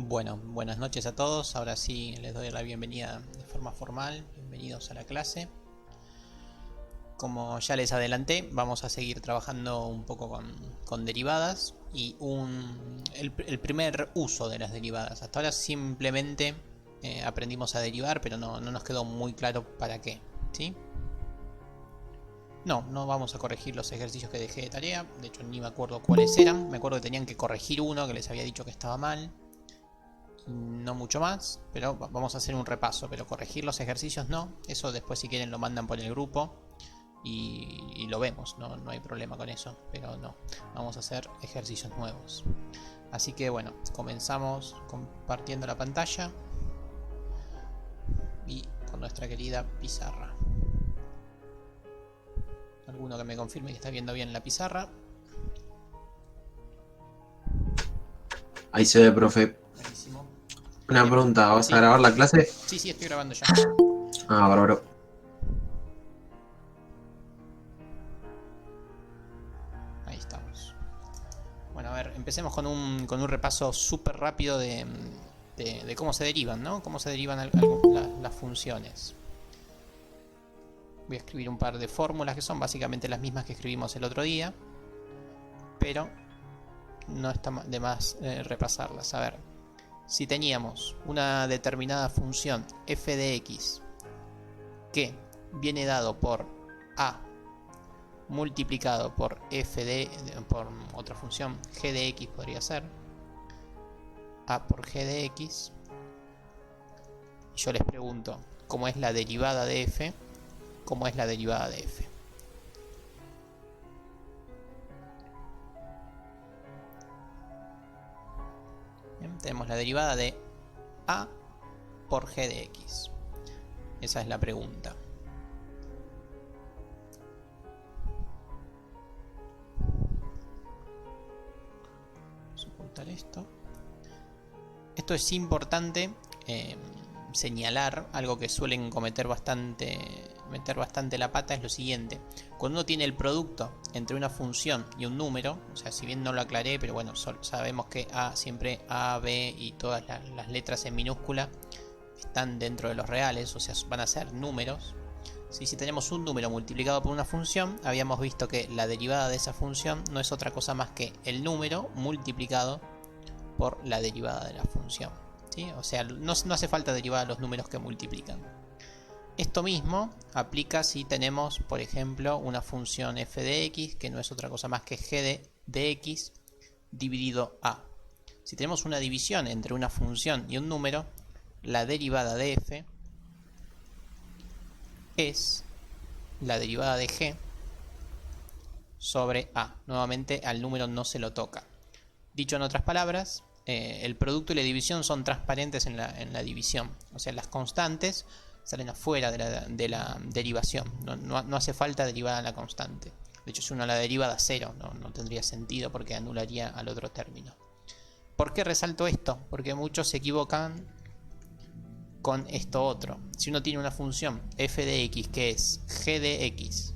Bueno, buenas noches a todos. Ahora sí les doy la bienvenida de forma formal. Bienvenidos a la clase. Como ya les adelanté, vamos a seguir trabajando un poco con derivadas y el primer uso de las derivadas. Hasta ahora simplemente aprendimos a derivar, pero no nos quedó muy claro para qué, ¿sí? No vamos a corregir los ejercicios que dejé de tarea. De hecho, ni me acuerdo cuáles eran. Me acuerdo que tenían que corregir uno que les había dicho que estaba mal. No mucho más, pero vamos a hacer un repaso. Pero corregir los ejercicios no. Eso después si quieren lo mandan por el grupo y lo vemos, no hay problema con eso. Pero no, vamos a hacer ejercicios nuevos. Así que bueno, comenzamos compartiendo la pantalla y con nuestra querida pizarra. Alguno que me confirme que está viendo bien la pizarra. Ahí se ve, profe. Buenísimo. Una Bien. pregunta, ¿vas a Sí, grabar la clase? sí, estoy grabando ya. Ah, bárbaro. Ahí estamos. Bueno, a ver, empecemos con un repaso súper rápido de cómo se derivan, ¿no? Cómo se derivan las funciones. Voy a escribir un par de fórmulas que son básicamente las mismas que escribimos el otro día, pero no está de más repasarlas. A ver, si teníamos una determinada función f de x que viene dado por a multiplicado por por otra función g de x, podría ser a por g de x, y yo les pregunto cómo es la derivada de f, cómo es la derivada de f. Bien, tenemos la derivada de a por g de x. Esa es la pregunta. Vamos a ocultar esto. Esto es importante señalar. Algo que suelen meter bastante la pata es lo siguiente: cuando uno tiene el producto entre una función y un número, o sea, si bien no lo aclaré, pero bueno, sabemos que a siempre a, b y todas las letras en minúscula están dentro de los reales, o sea, van a ser números. Si tenemos un número multiplicado por una función, habíamos visto que la derivada de esa función no es otra cosa más que el número multiplicado por la derivada de la función, ¿sí? O sea, no hace falta derivar los números que multiplican. Esto mismo aplica si tenemos, por ejemplo, una función f de x que no es otra cosa más que g de x dividido a. Si tenemos una división entre una función y un número, la derivada de f es la derivada de g sobre a. Nuevamente al número no se lo toca. Dicho en otras palabras, el producto y la división son transparentes en la división. O sea, las constantes salen afuera de la derivación. No hace falta derivar a la constante. De hecho, si uno la deriva da cero, no tendría sentido porque anularía al otro término. ¿Por qué resalto esto? Porque muchos se equivocan con esto otro. Si uno tiene una función f de x que es g de x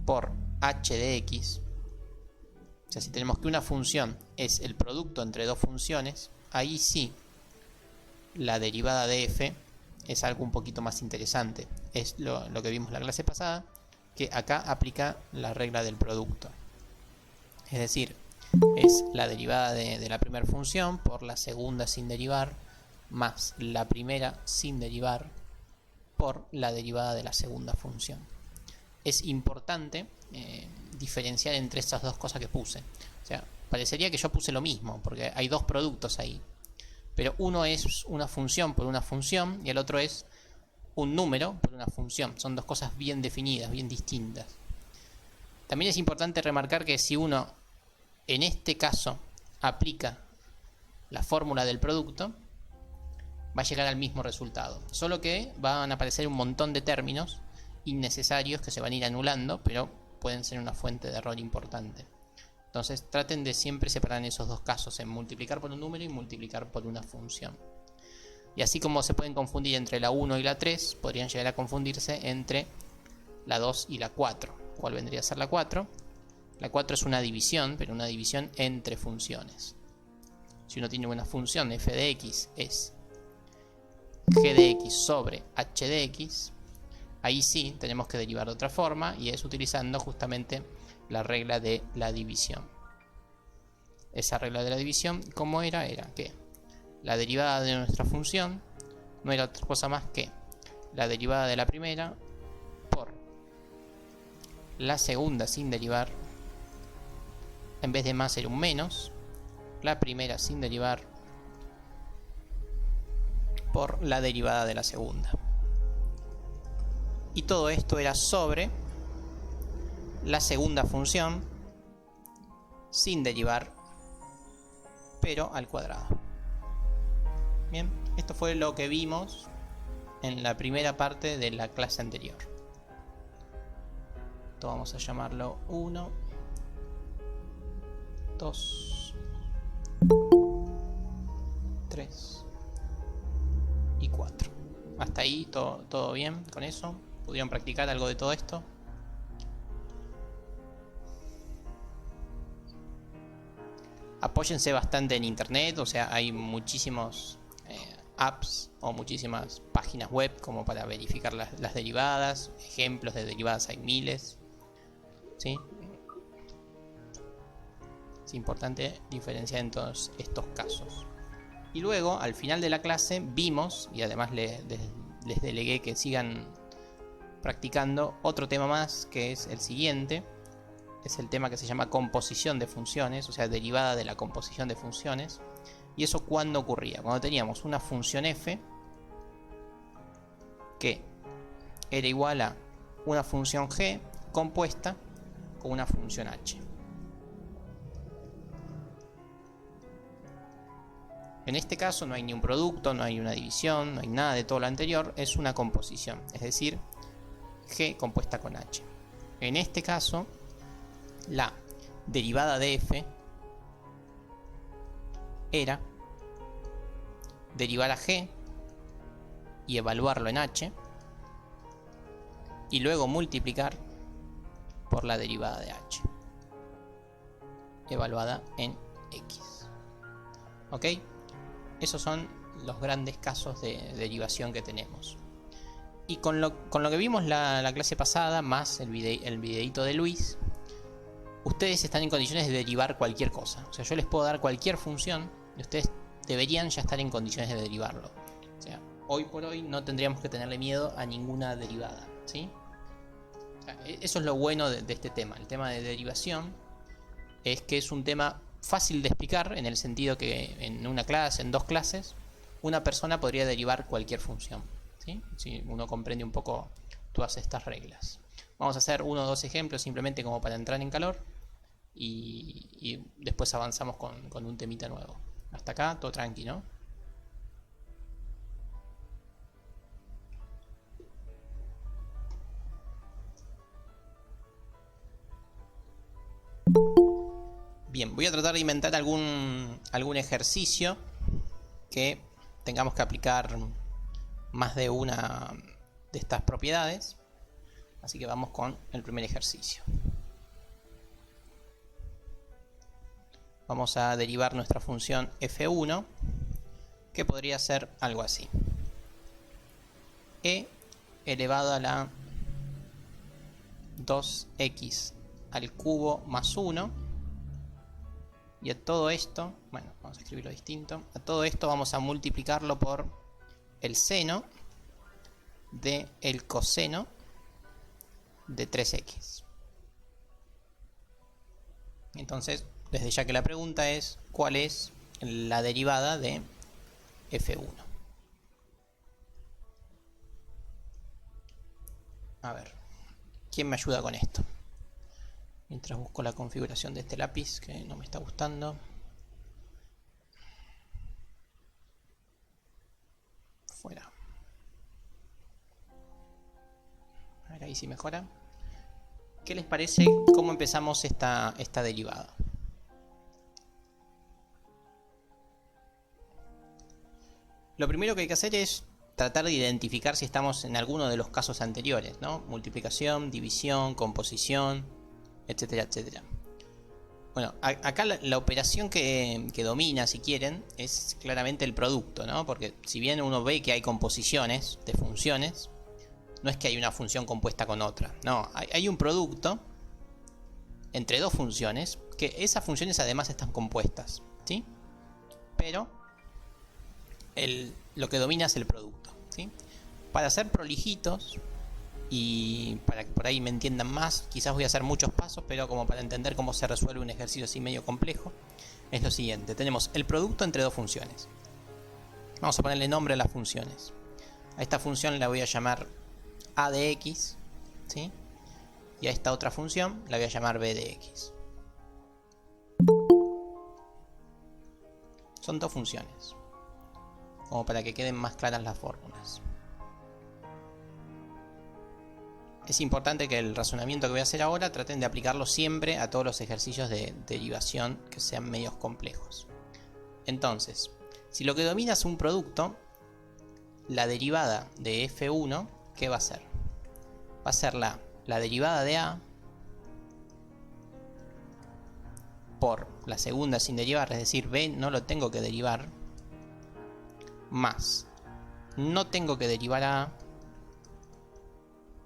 por h de x, o sea, si tenemos que una función es el producto entre dos funciones, ahí sí la derivada de f es algo un poquito más interesante. Es lo que vimos en la clase pasada, que acá aplica la regla del producto. Es decir, es la derivada de la primera función por la segunda sin derivar, más la primera sin derivar por la derivada de la segunda función. Es importante diferenciar entre estas dos cosas que puse. O sea, parecería que yo puse lo mismo, porque hay dos productos ahí. Pero uno es una función por una función y el otro es un número por una función. Son dos cosas bien definidas, bien distintas. También es importante remarcar que si uno, en este caso, aplica la fórmula del producto, va a llegar al mismo resultado. Solo que van a aparecer un montón de términos innecesarios que se van a ir anulando, pero pueden ser una fuente de error importante. Entonces traten de siempre separar en esos dos casos, en multiplicar por un número y multiplicar por una función. Y así como se pueden confundir entre la 1 y la 3, podrían llegar a confundirse entre la 2 y la 4. ¿Cuál vendría a ser la 4? La 4 es una división, pero una división entre funciones. si uno tiene una función f de x es g de x sobre h de x, ahí sí tenemos que derivar de otra forma, y es utilizando justamente la regla de la división. Esa regla de la división, ¿cómo era? Era que la derivada de nuestra función no era otra cosa más que la derivada de la primera por la segunda sin derivar. En vez de más era un menos, la primera sin derivar por la derivada de la segunda. Y todo esto era sobre la segunda función sin derivar, pero al cuadrado. Bien, esto fue lo que vimos en la primera parte de la clase anterior. Esto vamos a llamarlo 1, 2, 3 y 4. Hasta ahí todo bien con eso. ¿Pudieron practicar algo de todo esto? Apóyense bastante en internet, o sea, hay muchísimos apps o muchísimas páginas web como para verificar las derivadas. Ejemplos de derivadas hay miles, ¿sí? Es importante diferenciar en todos estos casos. Y luego, al final de la clase, vimos, y además les delegué que sigan practicando, otro tema más, que es el siguiente. Es el tema que se llama composición de funciones, o sea, derivada de la composición de funciones. ¿Y eso cuándo ocurría? Cuando teníamos una función f que era igual a una función g compuesta con una función h. En este caso no hay ni un producto, no hay una división, no hay nada de todo lo anterior, es una composición, es decir, g compuesta con h. En este caso, la derivada de f era derivar a g y evaluarlo en h, y luego multiplicar por la derivada de h evaluada en x. ¿Ok? Esos son los grandes casos de derivación que tenemos. Y con lo que vimos la clase pasada, más el videito de Luis, ustedes están en condiciones de derivar cualquier cosa. O sea, yo les puedo dar cualquier función y ustedes deberían ya estar en condiciones de derivarlo. O sea, hoy por hoy no tendríamos que tenerle miedo a ninguna derivada, ¿sí? O sea, eso es lo bueno de este tema. El tema de derivación es que es un tema fácil de explicar, en el sentido que en una clase, en dos clases, una persona podría derivar cualquier función, ¿sí? Si uno comprende un poco todas estas reglas. Vamos a hacer uno o dos ejemplos simplemente como para entrar en calor, y después avanzamos con un temita nuevo. Hasta acá todo tranqui, ¿no? Bien, voy a tratar de inventar algún ejercicio que tengamos que aplicar más de una de estas propiedades. Así que vamos con el primer ejercicio. Vamos a derivar nuestra función f1, que podría ser algo así. E elevado a la 2x al cubo más 1. Y a todo esto, bueno, vamos a escribirlo distinto. A todo esto vamos a multiplicarlo por el seno de el coseno de 3x. Entonces, desde ya que la pregunta es, ¿cuál es la derivada de f1? A ver, ¿quién me ayuda con esto? Mientras busco la configuración de este lápiz, que no me está gustando. Fuera. A ver, ahí sí mejora. ¿Qué les parece cómo empezamos esta derivada? Lo primero que hay que hacer es tratar de identificar si estamos en alguno de los casos anteriores, ¿no? Multiplicación, división, composición, etcétera, etcétera. Bueno, acá la operación que domina, si quieren, es claramente el producto, ¿no? Porque si bien uno ve que hay composiciones de funciones, no es que hay una función compuesta con otra. No, hay un producto entre dos funciones, que esas funciones además están compuestas, ¿sí? Pero lo que domina es el producto, ¿sí? Para ser prolijitos y para que por ahí me entiendan más, quizás voy a hacer muchos pasos, pero como para entender cómo se resuelve un ejercicio así medio complejo, es lo siguiente. Tenemos el producto entre dos funciones. Vamos a ponerle nombre a las funciones. A esta función la voy a llamar a de x, ¿sí? Y a esta otra función la voy a llamar b de x. Son dos funciones, como para que queden más claras las fórmulas. Es importante que el razonamiento que voy a hacer ahora traten de aplicarlo siempre a todos los ejercicios de derivación que sean medios complejos. Entonces, si lo que domina es un producto, la derivada de f1, ¿qué va a ser? Va a ser la derivada de a por la segunda sin derivar, es decir, b no lo tengo que derivar, más no tengo que derivar a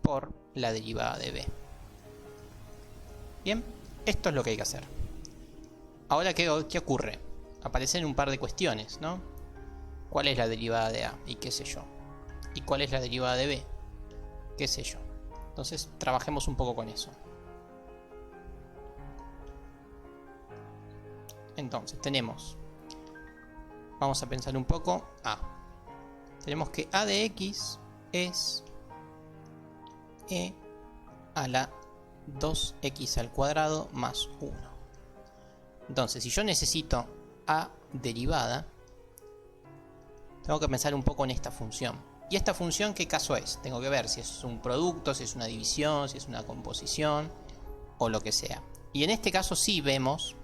por la derivada de b. Bien, esto es lo que hay que hacer. Ahora, ¿qué ocurre? Aparecen un par de cuestiones, ¿no? ¿Cuál es la derivada de a? Y qué sé yo. ¿Y cuál es la derivada de b? Qué sé yo. Entonces, trabajemos un poco con eso. Entonces, vamos a pensar un poco a. Tenemos que a de x es e a la 2x al cuadrado más 1. Entonces, si yo necesito a derivada, tengo que pensar un poco en esta función. ¿Y esta función qué caso es? Tengo que ver si es un producto, si es una división, si es una composición o lo que sea. Y en este caso sí vemos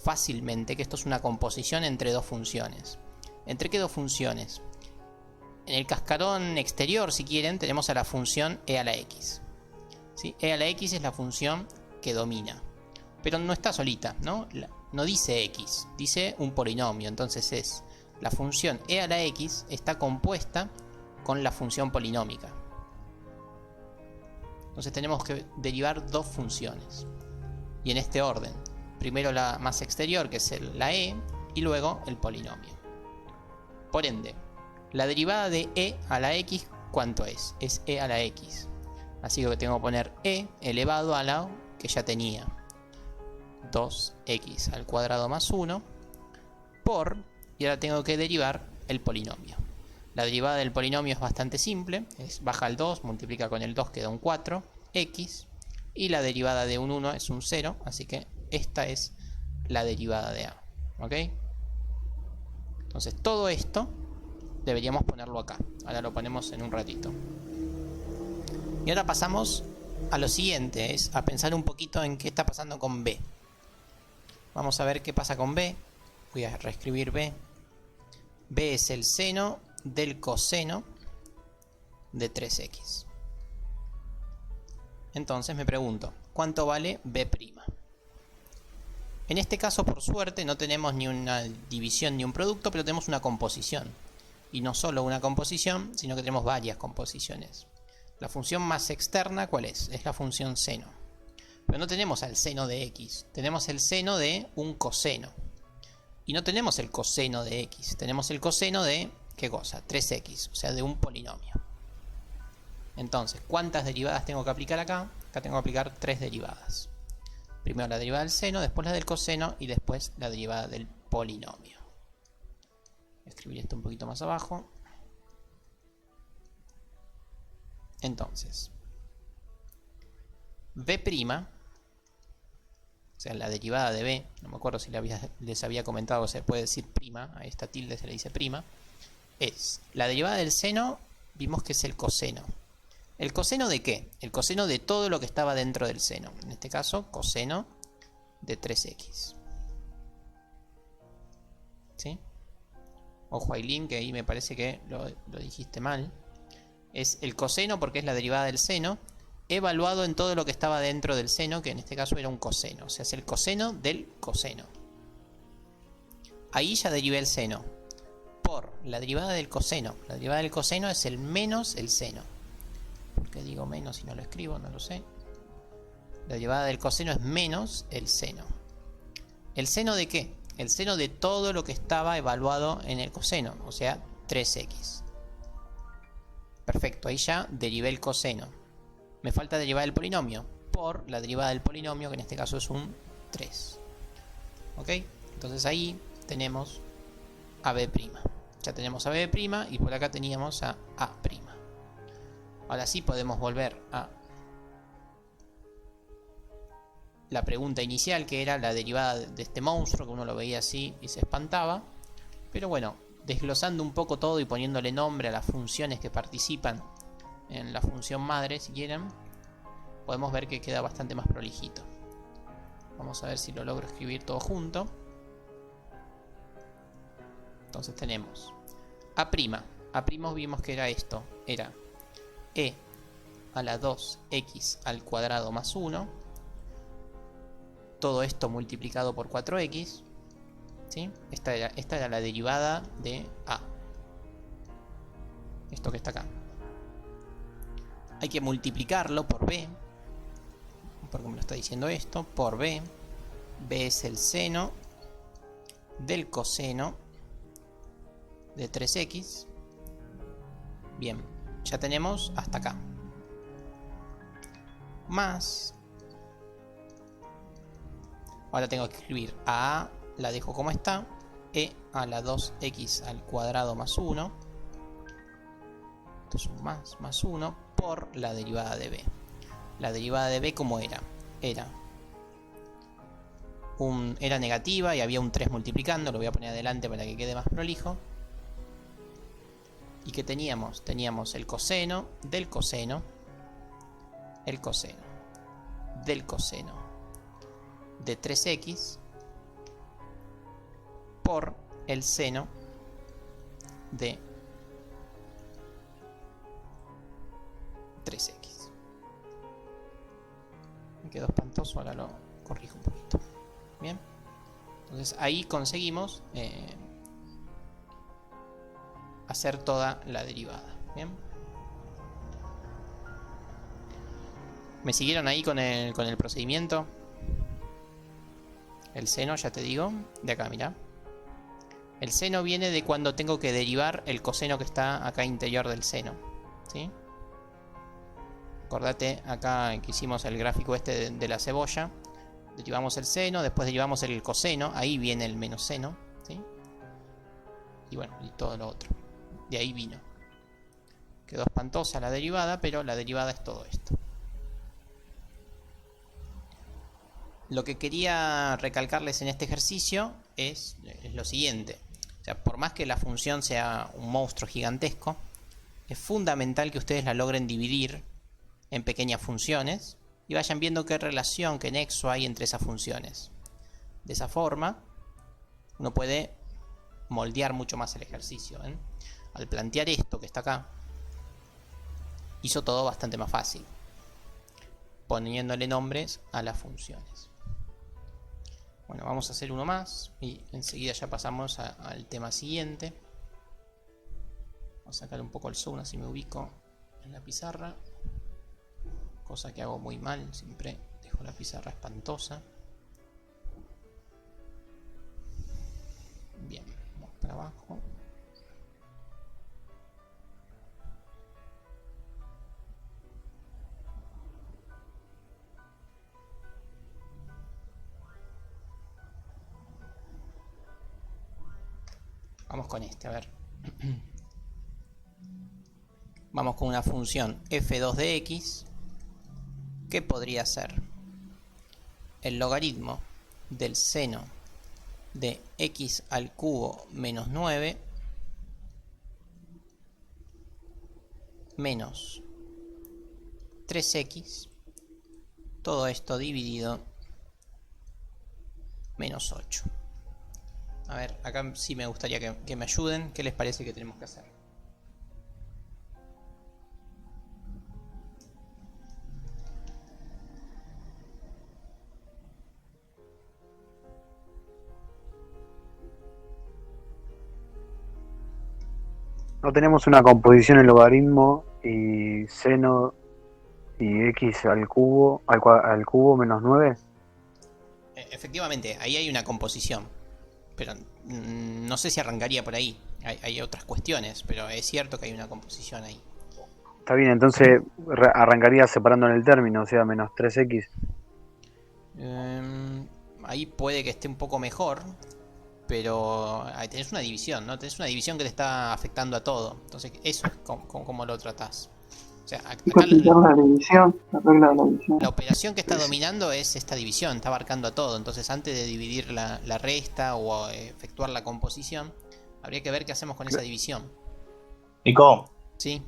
fácilmente que esto es una composición entre dos funciones. ¿Entre qué dos funciones? En el cascarón exterior, si quieren, tenemos a la función e a la x. ¿Sí? E a la x es la función que domina. Pero no está solita, ¿no? No dice x, dice un polinomio. Entonces es la función e a la x está compuesta con la función polinómica. Entonces tenemos que derivar dos funciones. Y en este orden. Primero la más exterior, que es la e, y luego el polinomio. Por ende, la derivada de e a la x, ¿cuánto es? Es e a la x. Así que tengo que poner e elevado a la que ya tenía. 2x al cuadrado más 1 por, y ahora tengo que derivar el polinomio. La derivada del polinomio es bastante simple, baja al 2, multiplica con el 2, queda un 4x, y la derivada de un 1 es un 0, así que esta es la derivada de a. ¿Ok? Entonces todo esto deberíamos ponerlo acá. Ahora lo ponemos en un ratito. Y ahora pasamos a lo siguiente, es a pensar un poquito en qué está pasando con b. Vamos a ver qué pasa con b. Voy a reescribir b. b es el seno del coseno de 3x. Entonces me pregunto, ¿cuánto vale b'? En este caso, por suerte, no tenemos ni una división ni un producto, pero tenemos una composición. Y no solo una composición, sino que tenemos varias composiciones. La función más externa, ¿cuál es? Es la función seno. Pero no tenemos al seno de x, tenemos el seno de un coseno. Y no tenemos el coseno de x, tenemos el coseno de, ¿qué cosa? 3x, o sea, de un polinomio. Entonces, ¿cuántas derivadas tengo que aplicar acá? Acá tengo que aplicar 3 derivadas. Primero la derivada del seno, después la del coseno y después la derivada del polinomio. Voy a escribir esto un poquito más abajo. Entonces, b', o sea, la derivada de b, no me acuerdo si les había comentado que se puede decir prima, a esta tilde se le dice prima, es la derivada del seno, vimos que es el coseno. ¿El coseno de qué? El coseno de todo lo que estaba dentro del seno. En este caso, coseno de 3x. ¿Sí? Ojo, Ailín, que ahí me parece que lo dijiste mal. Es el coseno porque es la derivada del seno. evaluado en todo lo que estaba dentro del seno, que en este caso era un coseno. O sea, es el coseno del coseno. Ahí ya derivé el seno por la derivada del coseno. La derivada del coseno es el menos el seno. ¿Por qué digo menos si no lo escribo? No lo sé. La derivada del coseno es menos el seno. ¿El seno de qué? El seno de todo lo que estaba evaluado en el coseno, o sea, 3x. Perfecto, ahí ya derivé el coseno. Me falta derivar el polinomio por la derivada del polinomio, que en este caso es un 3. ¿Ok? Entonces ahí tenemos a b'. Ya tenemos a b' y por acá teníamos a a'. Ahora sí podemos volver a la pregunta inicial, que era la derivada de este monstruo, que uno lo veía así y se espantaba. Pero bueno, desglosando un poco todo y poniéndole nombre a las funciones que participan en la función madre, si quieren, podemos ver que queda bastante más prolijito. Vamos a ver si lo logro escribir todo junto. Entonces tenemos a'. A' vimos que era esto. Era e a la 2x al cuadrado más 1. Todo esto multiplicado por 4x. ¿Sí? Esta era la derivada de a. Esto que está acá. Hay que multiplicarlo por b, porque me lo está diciendo esto, por b. B es el seno del coseno de 3x. Bien, ya tenemos hasta acá. Más. Ahora tengo que escribir a, la dejo como está. E a la 2x al cuadrado más 1. Esto es un más 1 por la derivada de b. La derivada de b, ¿cómo era? Era negativa y había un 3 multiplicando. Lo voy a poner adelante para que quede más prolijo. ¿Y qué teníamos? Teníamos el coseno del coseno. El coseno del coseno de 3x por el seno de 3x. Me quedó espantoso, ahora lo corrijo un poquito. Bien, entonces ahí conseguimos hacer toda la derivada. Bien, ¿me siguieron ahí con el procedimiento? El seno, ya te digo, de acá, mirá. El seno viene de cuando tengo que derivar el coseno que está acá interior del seno, ¿sí? Acordate acá que hicimos el gráfico este de la cebolla. Derivamos el seno, después derivamos el coseno, ahí viene el menos seno, ¿sí? Y bueno, y todo lo otro. De ahí vino. Quedó espantosa la derivada, pero la derivada es todo esto. Lo que quería recalcarles en este ejercicio es lo siguiente. O sea, por más que la función sea un monstruo gigantesco, es fundamental que ustedes la logren dividir en pequeñas funciones y vayan viendo qué relación, qué nexo hay entre esas funciones. De esa forma, uno puede moldear mucho más el ejercicio, ¿eh? Al plantear esto que está acá, hizo todo bastante más fácil, poniéndole nombres a las funciones. Bueno, vamos a hacer uno más y enseguida ya pasamos al tema siguiente. Vamos a sacar un poco el zoom, así me ubico en la pizarra. Cosa que hago muy mal, siempre dejo la pizarra espantosa. Bien, vamos para abajo. Vamos con este, a ver. Vamos con una función f2 de x. ¿Qué podría ser? El logaritmo del seno de x al cubo menos 9 menos 3x, todo esto dividido menos 8. A ver, acá sí me gustaría que me ayuden. ¿Qué les parece que tenemos que hacer? No tenemos una composición en logaritmo y seno y x al cubo menos 9. Efectivamente, ahí hay una composición. Pero no sé si arrancaría por ahí. Hay otras cuestiones, pero es cierto que hay una composición ahí. Está bien, entonces arrancaría separando en el término, o sea, menos 3x. Ahí puede que esté un poco mejor, pero ahí tenés una división, ¿no? Tenés una división que te está afectando a todo. Entonces, eso es como lo tratás. O sea, Hay que acá aplicar la división, la regla de la división. la operación que está dominando es esta división, está abarcando a todo. Entonces, antes de dividir la resta o efectuar la composición, habría que ver qué hacemos con esa división. Nico, ¿Sí?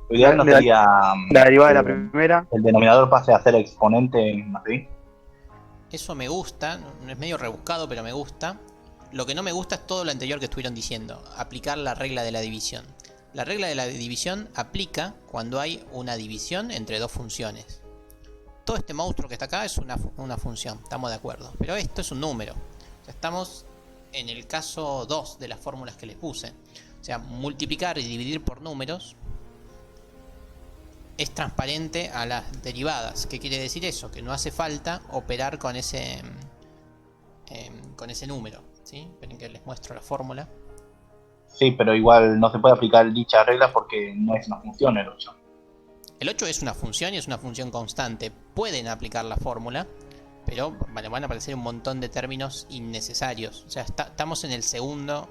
lo ideal no sería La derivada de la que primera. el denominador pase a ser exponente más b. Eso me gusta, es medio rebuscado, pero me gusta. Lo que no me gusta es todo lo anterior que estuvieron diciendo, aplicar la regla de la división. La regla de la división aplica cuando hay una división entre dos funciones. Todo este monstruo que está acá es una función, estamos de acuerdo. Pero esto es un número. O sea, estamos en el caso 2 de las fórmulas que les puse. O sea, multiplicar y dividir por números es transparente a las derivadas. ¿Qué quiere decir eso? Que no hace falta operar con ese número. ¿Sí? Esperen que les muestro la fórmula. Sí, pero igual no se puede aplicar dicha regla porque no es una función el 8. El 8 es una función y es una función constante. Pueden aplicar la fórmula, pero van a aparecer un montón de términos innecesarios. O sea, estamos en el segundo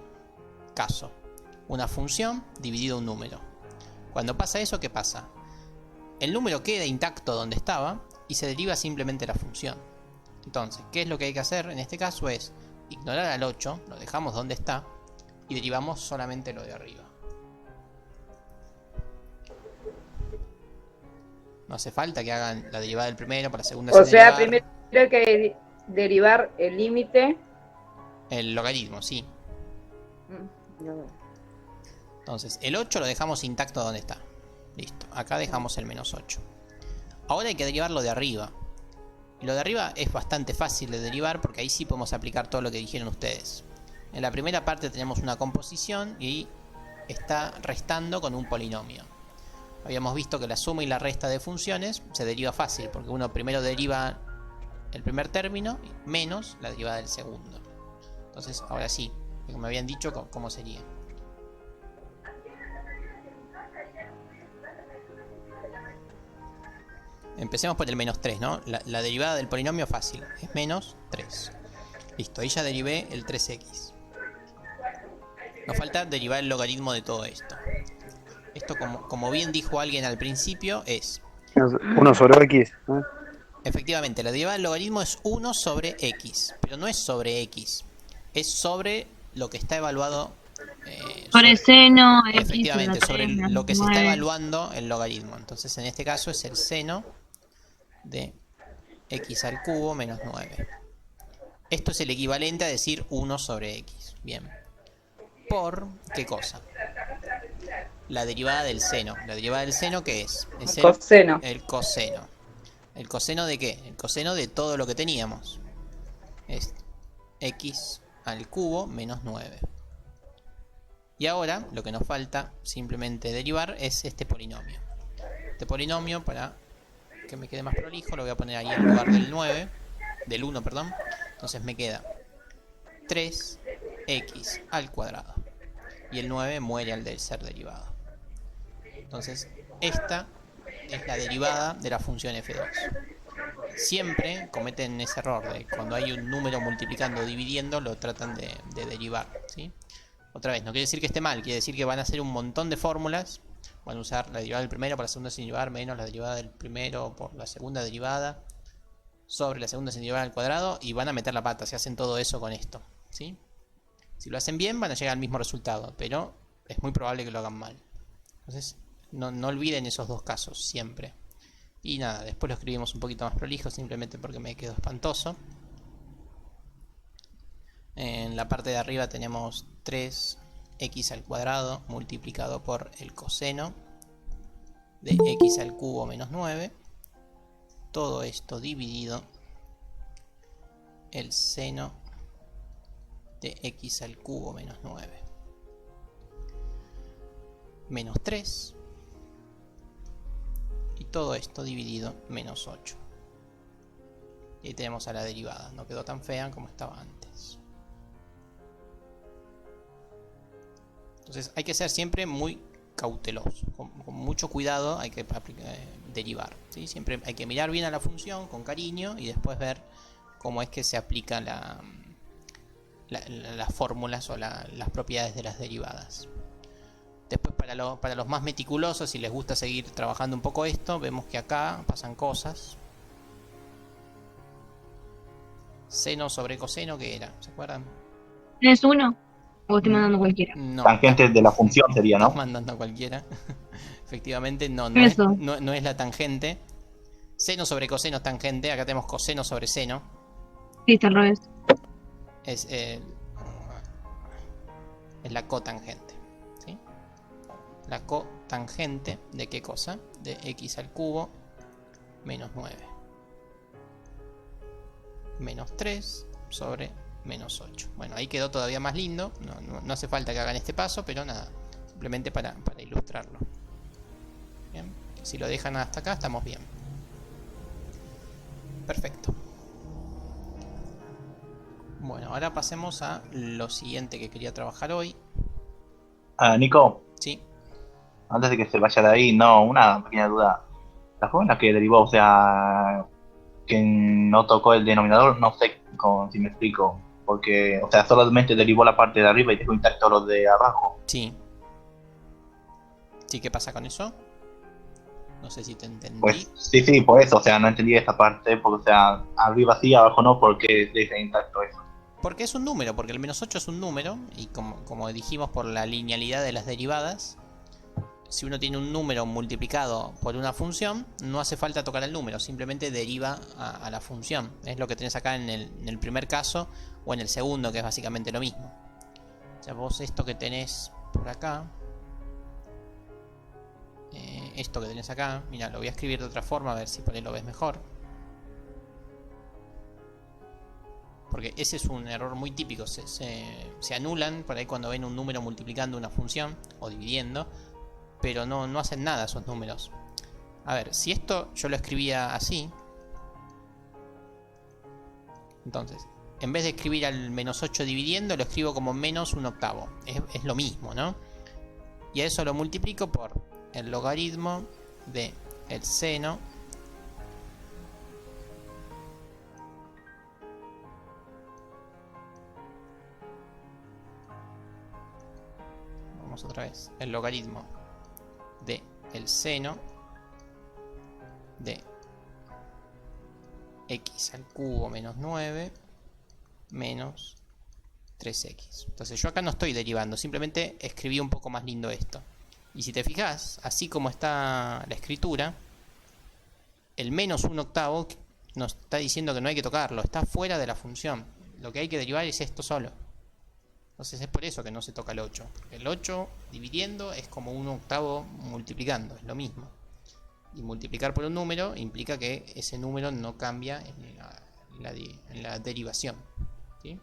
caso. Una función dividido un número. Cuando pasa eso, ¿qué pasa? El número queda intacto donde estaba y se deriva simplemente la función. Entonces, ¿qué es lo que hay que hacer en este caso? Es ignorar al 8, lo dejamos donde está y derivamos solamente lo de arriba. No hace falta que hagan la derivada del primero para la segunda. O sea, primero hay que derivar el límite. El logaritmo, sí. Entonces, el 8 lo dejamos intacto donde está. Listo, acá dejamos el menos 8. Ahora hay que derivar lo de arriba. Y lo de arriba es bastante fácil de derivar porque ahí sí podemos aplicar todo lo que dijeron ustedes. En la primera parte tenemos una composición y está restando con un polinomio. Habíamos visto que la suma y la resta de funciones se deriva fácil porque uno primero deriva el primer término menos la derivada del segundo. Entonces, ahora sí, como me habían dicho, ¿cómo sería? Empecemos por el menos 3, ¿no? La derivada del polinomio fácil es menos 3. Listo, ahí ya derivé el 3x. Nos falta derivar el logaritmo de todo esto. Esto, como bien dijo alguien al principio, es 1 sobre x. ¿Eh? Efectivamente, la derivada del logaritmo es 1 sobre x. Pero no es sobre x. Es sobre lo que está evaluado. Sobre seno, x. Efectivamente, sobre 3, lo que se 9. está evaluando el logaritmo. Entonces, en este caso es el seno de x al cubo menos 9. Esto es el equivalente a decir 1 sobre x. Bien. ¿Por qué cosa? La derivada del seno. ¿La derivada del seno qué es? Es el Coseno. el coseno. ¿El coseno de qué? El coseno de todo lo que teníamos. Es x al cubo menos 9. Y ahora lo que nos falta simplemente derivar es este polinomio. Este polinomio, para que me quede más prolijo, lo voy a poner ahí en lugar del 9. Del 1, perdón. Entonces me queda 3x al cuadrado. Y el 9 muere al ser derivado. Entonces, esta es la derivada de la función f2. Siempre cometen ese error de cuando hay un número multiplicando o dividiendo, lo tratan de derivar, ¿sí? Otra vez, no quiere decir que esté mal, quiere decir que van a hacer un montón de fórmulas. Van a usar la derivada del primero por la segunda sin derivar, menos la derivada del primero por la segunda derivada, sobre la segunda sin derivar al cuadrado, y van a meter la pata si hacen todo eso con esto, ¿sí? Si lo hacen bien, van a llegar al mismo resultado, pero es muy probable que lo hagan mal. Entonces, no olviden esos dos casos, siempre. Y nada, después lo escribimos un poquito más prolijo, simplemente porque me quedó espantoso. En la parte de arriba tenemos 3x al cuadrado multiplicado por el coseno de x al cubo menos 9. Todo esto dividido el seno de x al cubo menos 9. menos 3. Y todo esto dividido menos 8. Y ahí tenemos a la derivada. No quedó tan fea como estaba antes. Entonces hay que ser siempre muy cauteloso. Con mucho cuidado hay que derivar, ¿sí? Siempre hay que mirar bien a la función con cariño y después ver cómo es que se aplican las fórmulas o las propiedades de las derivadas. Después para los más meticulosos, si les gusta seguir trabajando un poco esto, vemos que acá pasan cosas. Seno sobre coseno, ¿qué era? ¿Se acuerdan? ¿Tienes uno? ¿O estoy mandando cualquiera? No, Tangente de la función sería, estás ¿no? mandando a cualquiera. Efectivamente, no Eso. es la tangente. Seno sobre coseno es tangente. Acá tenemos coseno sobre seno. Sí, está al revés. Es la cotangente, ¿sí? La cotangente de qué cosa? De x al cubo menos 9. Menos 3 sobre menos 8. Bueno, ahí quedó todavía más lindo. No hace falta que hagan este paso, pero nada. Simplemente para ilustrarlo. Bien. Si lo dejan hasta acá, estamos bien. Perfecto. Bueno, ahora pasemos a lo siguiente que quería trabajar hoy. Nico, Sí. antes de que se vaya de ahí, no, una pequeña duda. La forma en la que derivó, o sea, que no tocó el denominador, no sé si me explico. Porque, o sea, solamente derivó la parte de arriba y dejó intacto lo de abajo. Sí. ¿Sí? ¿Qué pasa con eso? No sé si te entendí. Pues sí, por eso, o sea, no entendí esta parte, porque, o sea, arriba sí, abajo no, porque deja intacto eso. Porque es un número, porque el menos 8 es un número. Y como dijimos por la linealidad de las derivadas, si uno tiene un número multiplicado por una función, no hace falta tocar el número, simplemente deriva a la función. Es lo que tenés acá en el primer caso o en el segundo, que es básicamente lo mismo. O sea, vos esto que tenés por acá, esto que tenés acá, mira, lo voy a escribir de otra forma a ver si por ahí lo ves mejor. Porque ese es un error muy típico, se anulan por ahí cuando ven un número multiplicando una función o dividiendo, pero no hacen nada esos números. A ver, si esto yo lo escribía así, entonces, en vez de escribir al menos 8 dividiendo, lo escribo como menos un octavo. Es lo mismo, ¿no? Y a eso lo multiplico por el logaritmo de el seno otra vez, el logaritmo de el seno de x al cubo menos 9 menos 3x. Entonces yo acá no estoy derivando, simplemente escribí un poco más lindo esto. Y si te fijas, así como está la escritura, el menos un octavo nos está diciendo que no hay que tocarlo, está fuera de la función. Lo que hay que derivar es esto solo. Entonces es por eso que no se toca el 8. El 8 dividiendo es como un octavo multiplicando, es lo mismo. Y multiplicar por un número implica que ese número no cambia en la derivación, ¿sí?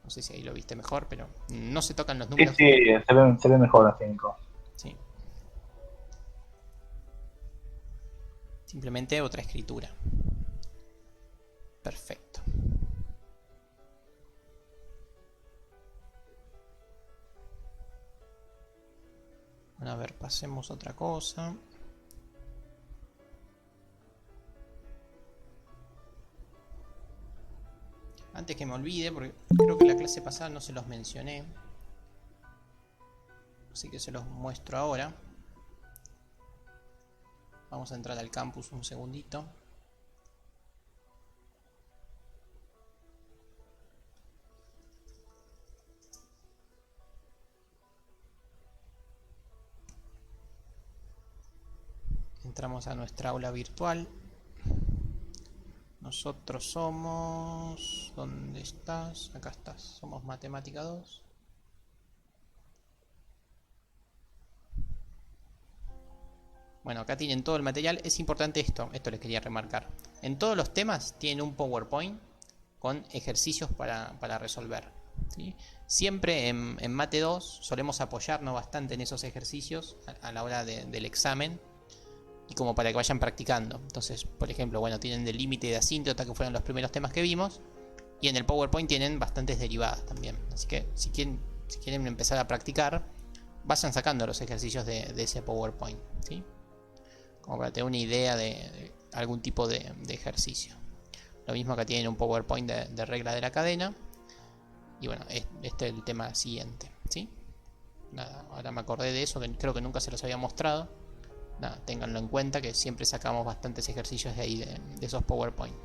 No sé si ahí lo viste mejor, pero no se tocan los números. Sí, se ve mejor así, Nico. Sí. Simplemente otra escritura. Perfecto. Bueno, a ver, pasemos a otra cosa. Antes que me olvide, porque creo que la clase pasada no se los mencioné, así que se los muestro ahora. Vamos a entrar al campus un segundito. Entramos a nuestra aula virtual. Nosotros somos... ¿Dónde estás? Acá estás. Somos Matemática 2. Bueno, acá tienen todo el material. Es importante esto les quería remarcar. En todos los temas tienen un PowerPoint con ejercicios para resolver. ¿sí? Siempre en Mate 2 solemos apoyarnos bastante en esos ejercicios a la hora del examen. Y como para que vayan practicando. Entonces, por ejemplo, bueno, tienen del límite y de asíntota, que fueron los primeros temas que vimos. Y en el PowerPoint tienen bastantes derivadas también. Así que si quieren empezar a practicar, vayan sacando los ejercicios de ese PowerPoint, ¿sí? Como para tener una idea de algún tipo de ejercicio. Lo mismo acá tienen un PowerPoint de regla de la cadena. Y bueno, este es el tema siguiente, ¿sí? Nada, ahora me acordé de eso, que creo que nunca se los había mostrado. Nada, ténganlo en cuenta, que siempre sacamos bastantes ejercicios de ahí, de esos PowerPoint.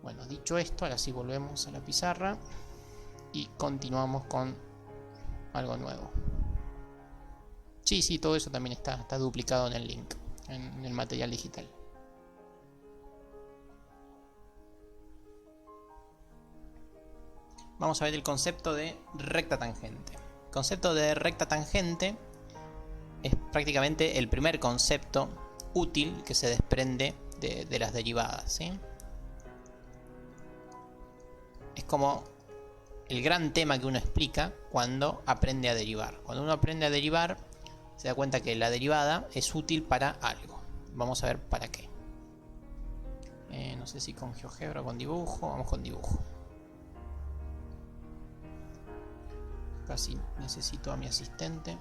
Bueno, dicho esto, ahora sí volvemos a la pizarra y continuamos con algo nuevo. Sí, todo eso también está duplicado en el link, en el material digital. Vamos a ver el concepto de recta tangente. El concepto de recta tangente es prácticamente el primer concepto útil que se desprende de las derivadas, ¿sí? Es como el gran tema que uno explica cuando aprende a derivar. Cuando uno aprende a derivar, se da cuenta que la derivada es útil para algo. Vamos a ver para qué. No sé si con GeoGebra o con dibujo. Vamos con dibujo. Casi necesito a mi asistente.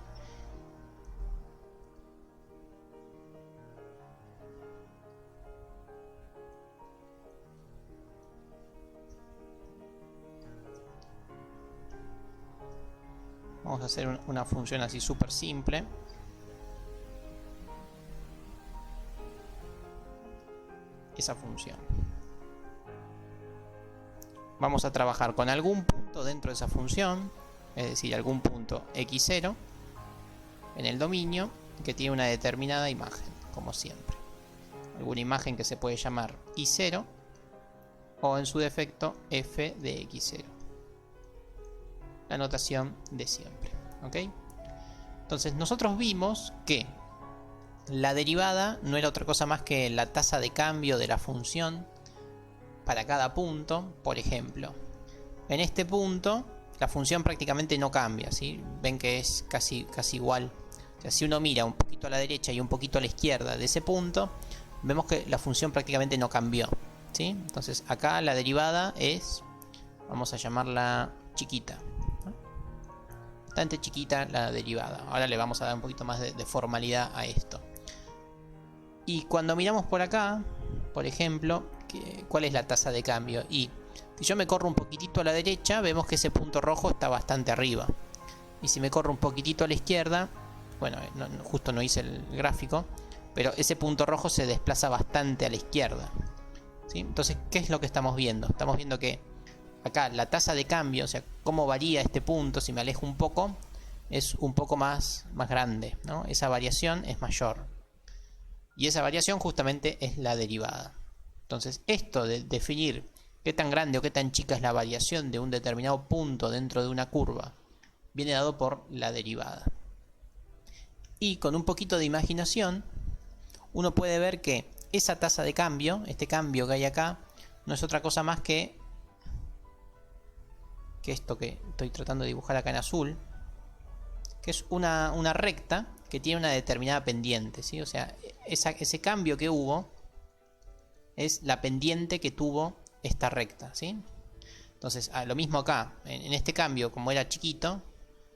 Vamos a hacer una función así súper simple. Esa función. Vamos a trabajar con algún punto dentro de esa función, es decir, algún punto x0 en el dominio que tiene una determinada imagen, como siempre. Alguna imagen que se puede llamar y0 o en su defecto f de x0. La notación de siempre, ¿ok? Entonces nosotros vimos que la derivada no era otra cosa más que la tasa de cambio de la función para cada punto. Por ejemplo, en este punto la función prácticamente no cambia, ¿sí? Ven que es casi igual. O sea, si uno mira un poquito a la derecha y un poquito a la izquierda de ese punto, vemos que la función prácticamente no cambió, ¿sí? Entonces acá la derivada es, vamos a llamarla chiquita, ¿no? Bastante chiquita la derivada. Ahora le vamos a dar un poquito más de formalidad a esto. Y cuando miramos por acá, por ejemplo, ¿cuál es la tasa de cambio? Y si yo me corro un poquitito a la derecha, vemos que ese punto rojo está bastante arriba. Y si me corro un poquitito a la izquierda, bueno, justo no hice el gráfico, pero ese punto rojo se desplaza bastante a la izquierda, ¿sí? Entonces, ¿qué es lo que estamos viendo? Estamos viendo que acá la tasa de cambio, o sea, cómo varía este punto si me alejo un poco, es un poco más grande, ¿no? Esa variación es mayor. Y esa variación justamente es la derivada. Entonces, esto de definir qué tan grande o qué tan chica es la variación de un determinado punto dentro de una curva, viene dado por la derivada. Y con un poquito de imaginación, uno puede ver que esa tasa de cambio, este cambio que hay acá, no es otra cosa más que esto que estoy tratando de dibujar acá en azul, que es una recta que tiene una determinada pendiente, ¿sí? O sea, ese cambio que hubo es la pendiente que tuvo esta recta, ¿sí? Entonces, lo mismo acá, en este cambio, como era chiquito,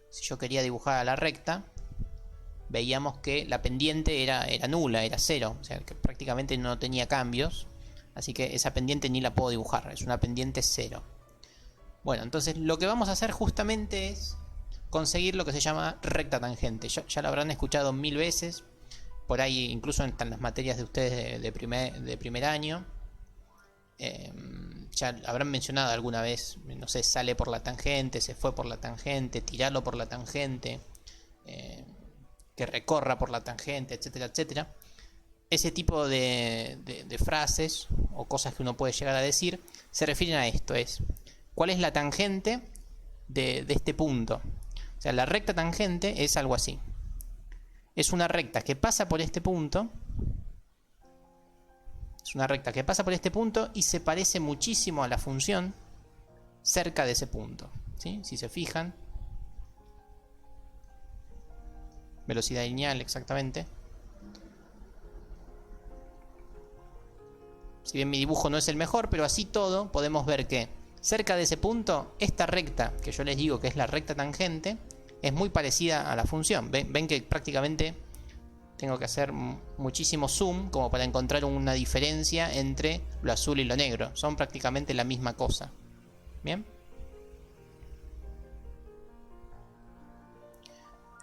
si yo quería dibujar a la recta, veíamos que la pendiente era nula, era cero, o sea, que prácticamente no tenía cambios, así que esa pendiente ni la puedo dibujar, es una pendiente cero. Bueno, entonces lo que vamos a hacer justamente es conseguir lo que se llama recta tangente. Ya lo habrán escuchado 1000 veces, por ahí incluso están las materias de ustedes de primer año. Ya habrán mencionado alguna vez, no sé, sale por la tangente, se fue por la tangente, tirarlo por la tangente, que recorra por la tangente, etcétera, etcétera. Ese tipo de frases o cosas que uno puede llegar a decir se refieren a esto, es ¿cuál es la tangente de este punto? O sea, la recta tangente es algo así. Es una recta que pasa por este punto. Es una recta que pasa por este punto y se parece muchísimo a la función. cerca de ese punto, ¿sí? Si se fijan, velocidad lineal exactamente. Si bien mi dibujo no es el mejor, pero así todo podemos ver que cerca de ese punto, esta recta, que yo les digo que es la recta tangente, es muy parecida a la función. Ven que prácticamente tengo que hacer muchísimo zoom como para encontrar una diferencia entre lo azul y lo negro. Son prácticamente la misma cosa. ¿Bien?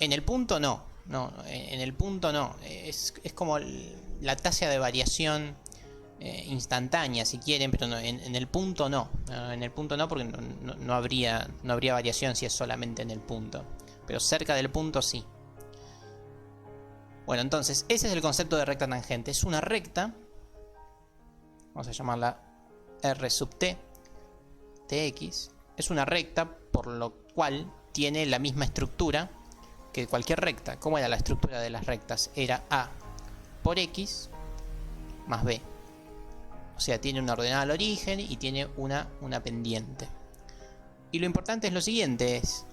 En el punto no. No, en el punto no. Es como la tasa de variación instantánea, si quieren, pero no, en el punto no. En el punto no, porque no habría variación si es solamente en el punto. Pero cerca del punto sí. Bueno, entonces, ese es el concepto de recta tangente. Es una recta, vamos a llamarla R sub t, tx. Es una recta por lo cual tiene la misma estructura que cualquier recta. ¿Cómo era la estructura de las rectas? Era A por x más b. O sea, tiene una ordenada al origen y tiene una pendiente. Y lo importante es lo siguiente, es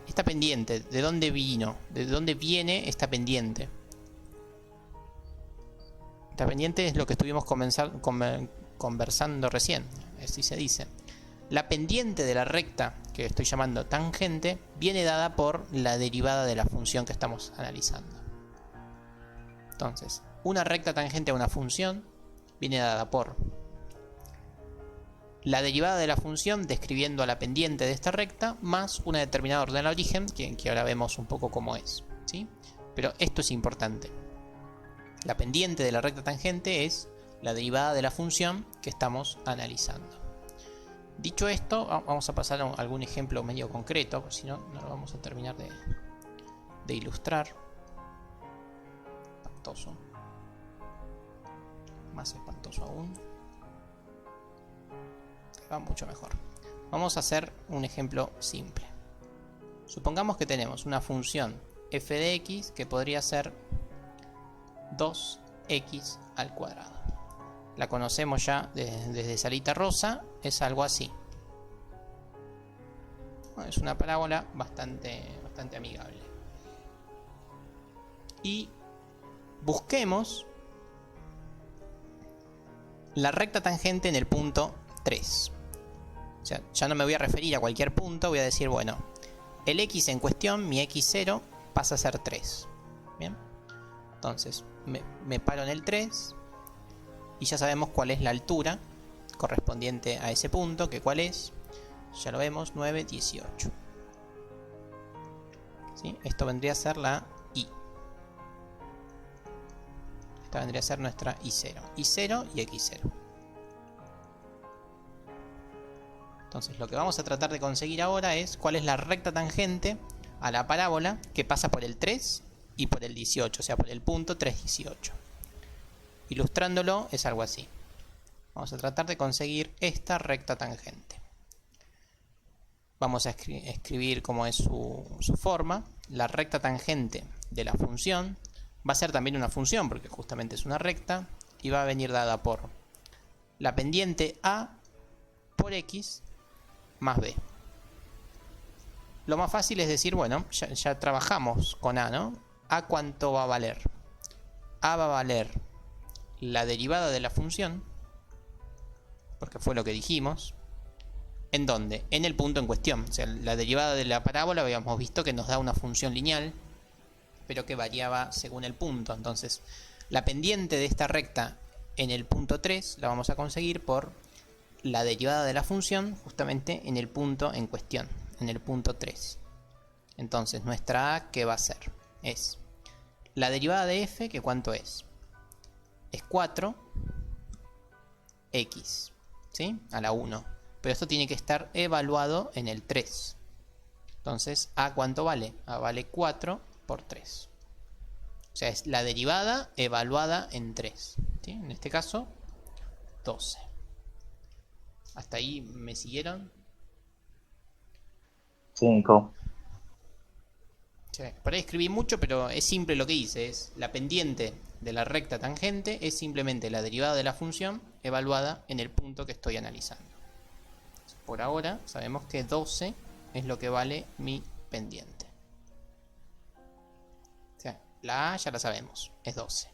esta pendiente, ¿de dónde vino? ¿De dónde viene esta pendiente? Esta pendiente es lo que estuvimos conversando recién, así se dice. La pendiente de la recta, que estoy llamando tangente, viene dada por la derivada de la función que estamos analizando. Entonces, una recta tangente a una función viene dada por la derivada de la función describiendo a la pendiente de esta recta más una determinada ordenada al origen, que ahora vemos un poco cómo es, ¿sí? Pero esto es importante. La pendiente de la recta tangente es la derivada de la función que estamos analizando. Dicho esto, vamos a pasar a algún ejemplo medio concreto, porque si no, no lo vamos a terminar de ilustrar. Espantoso. Más espantoso aún. Va mucho mejor. Vamos a hacer un ejemplo simple. Supongamos que tenemos una función f de x que podría ser 2x al cuadrado. La conocemos ya desde Salita Rosa, es algo así. Bueno, es una parábola bastante amigable. Y busquemos la recta tangente en el punto 3. O sea, ya no me voy a referir a cualquier punto, voy a decir, bueno, el x en cuestión, mi x0, pasa a ser 3. Bien. Entonces, me paro en el 3 y ya sabemos cuál es la altura correspondiente a ese punto, que cuál es, ya lo vemos, 9, 18. ¿Sí? Esto vendría a ser la y. Esta vendría a ser nuestra y0. y0 y x0. Entonces lo que vamos a tratar de conseguir ahora es cuál es la recta tangente a la parábola que pasa por el 3 y por el 18, o sea, por el punto 3, 18. Ilustrándolo es algo así. Vamos a tratar de conseguir esta recta tangente. Vamos a escribir cómo es su forma. La recta tangente de la función va a ser también una función, porque justamente es una recta, y va a venir dada por la pendiente a por x más b. Lo más fácil es decir, bueno, ya trabajamos con a, ¿no? ¿A cuánto va a valer? A va a valer la derivada de la función, porque fue lo que dijimos. ¿En dónde? En el punto en cuestión. O sea, la derivada de la parábola habíamos visto que nos da una función lineal, pero que variaba según el punto. Entonces, la pendiente de esta recta en el punto 3 la vamos a conseguir por la derivada de la función justamente en el punto en cuestión, en el punto 3. Entonces, nuestra a, ¿qué va a ser? Es la derivada de f, que ¿cuánto es? Es 4x, ¿sí? A la 1. Pero esto tiene que estar evaluado en el 3. Entonces, ¿a cuánto vale? A vale 4 por 3. O sea, es la derivada evaluada en 3. ¿Sí? En este caso, 12. ¿Hasta ahí me siguieron? 5. Sí. Por ahí escribí mucho, pero es simple lo que hice. Es la pendiente de la recta tangente es simplemente la derivada de la función evaluada en el punto que estoy analizando. por ahora sabemos que 12 es lo que vale mi pendiente. O sea, la A ya la sabemos, es 12.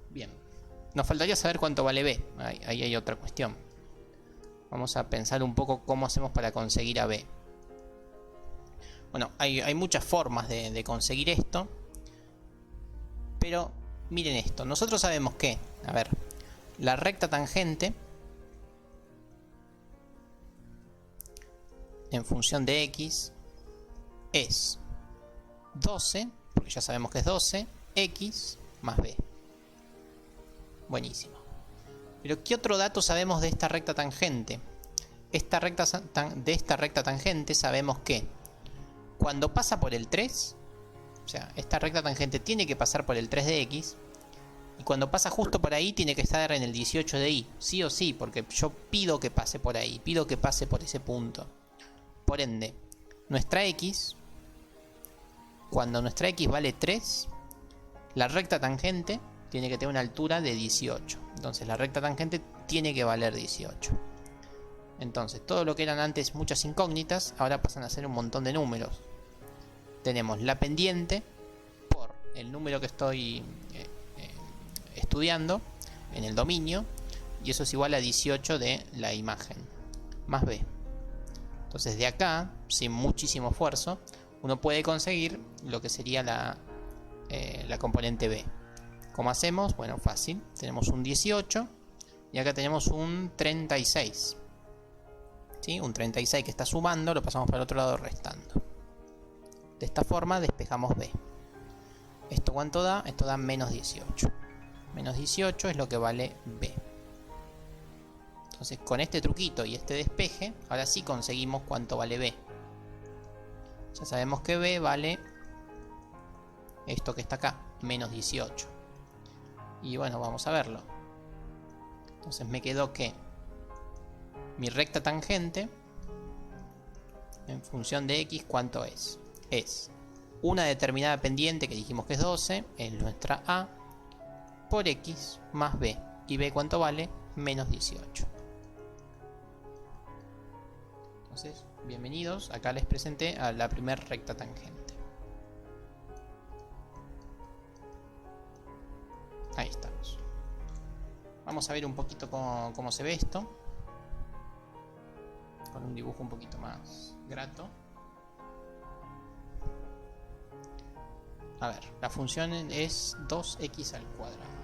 Bien. Nos faltaría saber cuánto vale B. Ahí hay otra cuestión. Vamos a pensar un poco cómo hacemos para conseguir a B. Bueno, hay muchas formas de conseguir esto. Pero miren esto. Nosotros sabemos que, a ver, la recta tangente en función de X es 12, porque ya sabemos que es 12, X más B. Buenísimo. Pero ¿qué otro dato sabemos de esta recta tangente? De esta recta tangente sabemos que cuando pasa por el 3, o sea, esta recta tangente tiene que pasar por el 3 de X, y cuando pasa justo por ahí tiene que estar en el 18 de Y, sí o sí, porque yo pido que pase por ahí, pido que pase por ese punto. Por ende, nuestra X, cuando nuestra X vale 3, la recta tangente tiene que tener una altura de 18. Entonces la recta tangente tiene que valer 18. Entonces todo lo que eran antes muchas incógnitas, ahora pasan a ser un montón de números. Tenemos la pendiente por el número que estoy estudiando en el dominio, y eso es igual a 18 de la imagen, más B. Entonces de acá, sin muchísimo esfuerzo, uno puede conseguir lo que sería la componente B. ¿Cómo hacemos? Bueno, fácil. Tenemos un 18 y acá tenemos un 36. ¿Sí? Un 36 que está sumando, lo pasamos para el otro lado restando. De esta forma despejamos B. ¿Esto cuánto da? Esto da menos 18. Menos 18 es lo que vale B. Entonces con este truquito y este despeje, ahora sí conseguimos cuánto vale B. Ya sabemos que B vale esto que está acá, menos 18. Y bueno, vamos a verlo. Entonces me quedó que mi recta tangente en función de X, ¿cuánto es? Es una determinada pendiente que dijimos que es 12, es nuestra A, por X más B. ¿Y B cuánto vale? Menos 18. Entonces, bienvenidos. Acá les presenté a la primera recta tangente. Ahí estamos. Vamos a ver un poquito cómo se ve esto. Con un dibujo un poquito más grato. A ver, la función es 2x al cuadrado.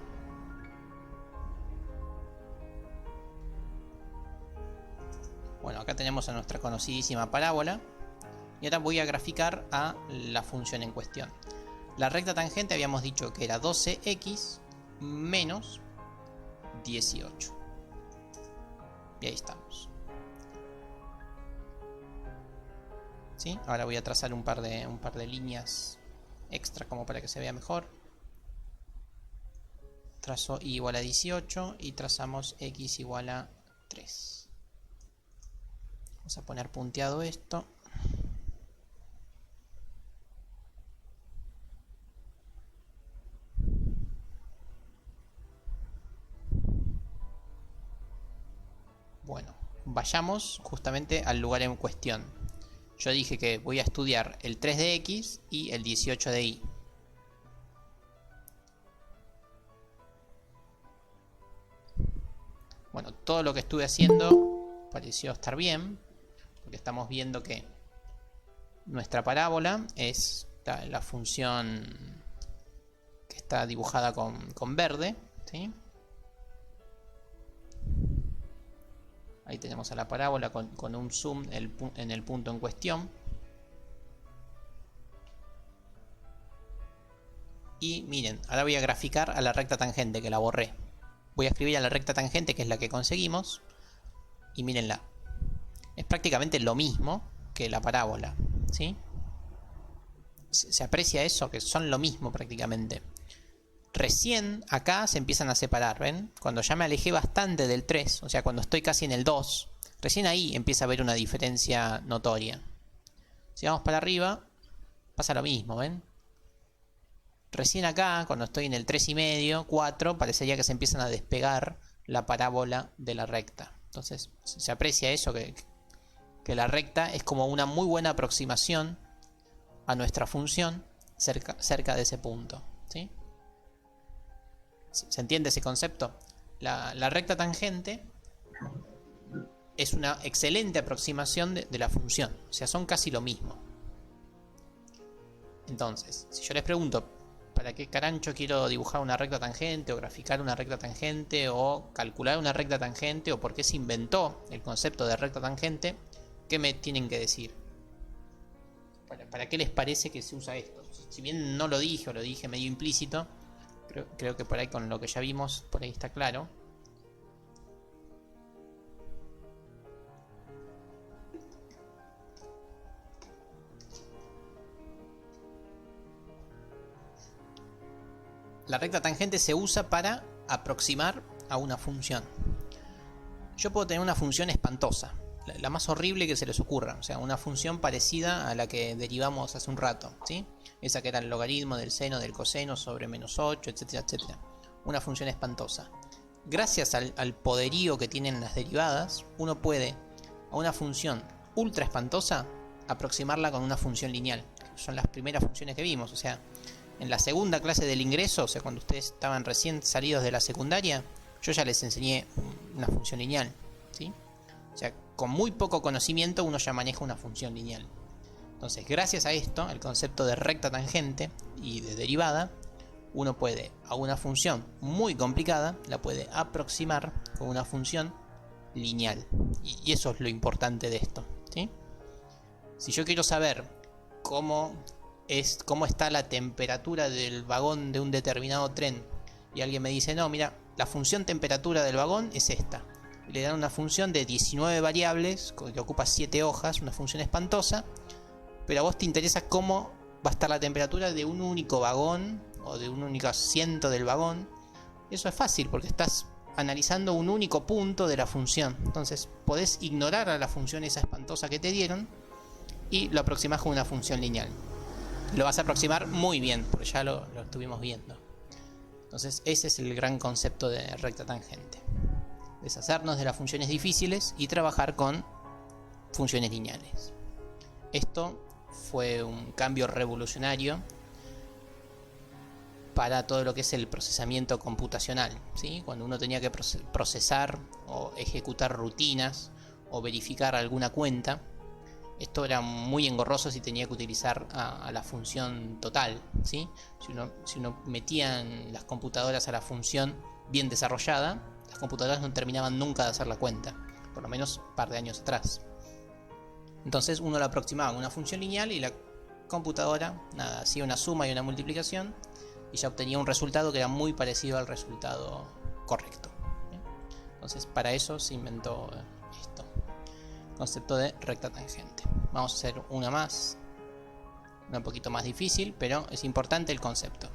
Bueno, acá tenemos a nuestra conocidísima parábola. Y ahora voy a graficar a la función en cuestión. La recta tangente habíamos dicho que era 12x menos 18. Y ahí estamos. ¿Sí? Ahora voy a trazar un par de líneas extra como para que se vea mejor. Trazo y igual a 18 y trazamos x igual a 3. Vamos a poner punteado esto. Bueno, vayamos justamente al lugar en cuestión. Yo dije que voy a estudiar el 3 de X y el 18 de Y. Bueno, todo lo que estuve haciendo pareció estar bien, porque estamos viendo que nuestra parábola es la función que está dibujada con verde, ¿sí? Ahí tenemos a la parábola con un zoom en el punto en cuestión. Y miren, ahora voy a graficar a la recta tangente que la borré. Voy a escribir a la recta tangente que es la que conseguimos. Y mírenla. Es prácticamente lo mismo que la parábola, ¿sí? Se aprecia eso, que son lo mismo prácticamente. Recién acá se empiezan a separar, ¿ven? Cuando ya me alejé bastante del 3, o sea, cuando estoy casi en el 2, recién ahí empieza a haber una diferencia notoria. Si vamos para arriba, pasa lo mismo, ¿ven? Recién acá, cuando estoy en el 3,5, 4, parecería que se empiezan a despegar la parábola de la recta. Entonces se aprecia eso, que la recta es como una muy buena aproximación a nuestra función cerca de ese punto, ¿sí? ¿Se entiende ese concepto? La recta tangente es una excelente aproximación de la función, o sea, son casi lo mismo. Entonces, si yo les pregunto, ¿para qué carancho quiero dibujar una recta tangente o graficar una recta tangente o calcular una recta tangente o por qué se inventó el concepto de recta tangente? ¿Qué me tienen que decir? ¿Para qué les parece que se usa esto? Si bien no lo dije o lo dije medio implícito, creo que por ahí con lo que ya vimos, por ahí está claro. La recta tangente se usa para aproximar a una función. Yo puedo tener una función espantosa, la más horrible que se les ocurra, o sea, una función parecida a la que derivamos hace un rato, ¿sí? Esa que era el logaritmo del seno del coseno sobre menos 8, etcétera, etcétera. Una función espantosa. Gracias al poderío que tienen las derivadas, uno puede a una función ultra espantosa aproximarla con una función lineal. Son las primeras funciones que vimos, o sea, en la segunda clase del ingreso, o sea, cuando ustedes estaban recién salidos de la secundaria, yo ya les enseñé una función lineal, ¿sí? O sea, con muy poco conocimiento uno ya maneja una función lineal. Entonces, gracias a esto, el concepto de recta tangente y de derivada, uno puede a una función muy complicada, la puede aproximar con una función lineal. Y eso es lo importante de esto, ¿sí? Si yo quiero saber cómo está la temperatura del vagón de un determinado tren y alguien me dice, no, mira, la función temperatura del vagón es esta, y le dan una función de 19 variables que ocupa 7 hojas, una función espantosa, pero a vos te interesa cómo va a estar la temperatura de un único vagón o de un único asiento del vagón. Eso es fácil porque estás analizando un único punto de la función, entonces podés ignorar a la función esa espantosa que te dieron y lo aproximás con una función lineal. Lo vas a aproximar muy bien, porque ya lo estuvimos viendo. Entonces ese es el gran concepto de recta tangente. Deshacernos de las funciones difíciles y trabajar con funciones lineales. Esto fue un cambio revolucionario para todo lo que es el procesamiento computacional, ¿sí? Cuando uno tenía que procesar o ejecutar rutinas o verificar alguna cuenta, esto era muy engorroso si tenía que utilizar a la función total, ¿sí? Si uno metía en las computadoras a la función bien desarrollada, las computadoras no terminaban nunca de hacer la cuenta, por lo menos un par de años atrás. Entonces uno la aproximaba con una función lineal y la computadora, nada, hacía una suma y una multiplicación y ya obtenía un resultado que era muy parecido al resultado correcto, ¿sí? Entonces para eso se inventó esto. Concepto de recta tangente. Vamos a hacer una más, una un poquito más difícil, pero es importante el concepto.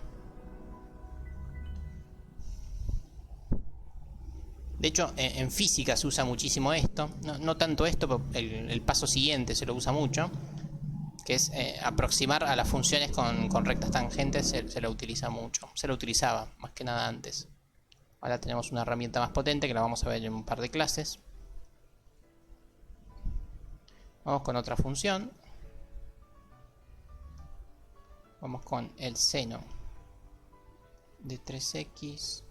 De hecho, en física se usa muchísimo esto, no tanto esto, pero el paso siguiente se lo usa mucho, que es aproximar a las funciones con rectas tangentes. Se lo utiliza mucho, se lo utilizaba más que nada antes. Ahora tenemos una herramienta más potente que la vamos a ver en un par de clases. Vamos con otra función. Vamos con el seno de 3x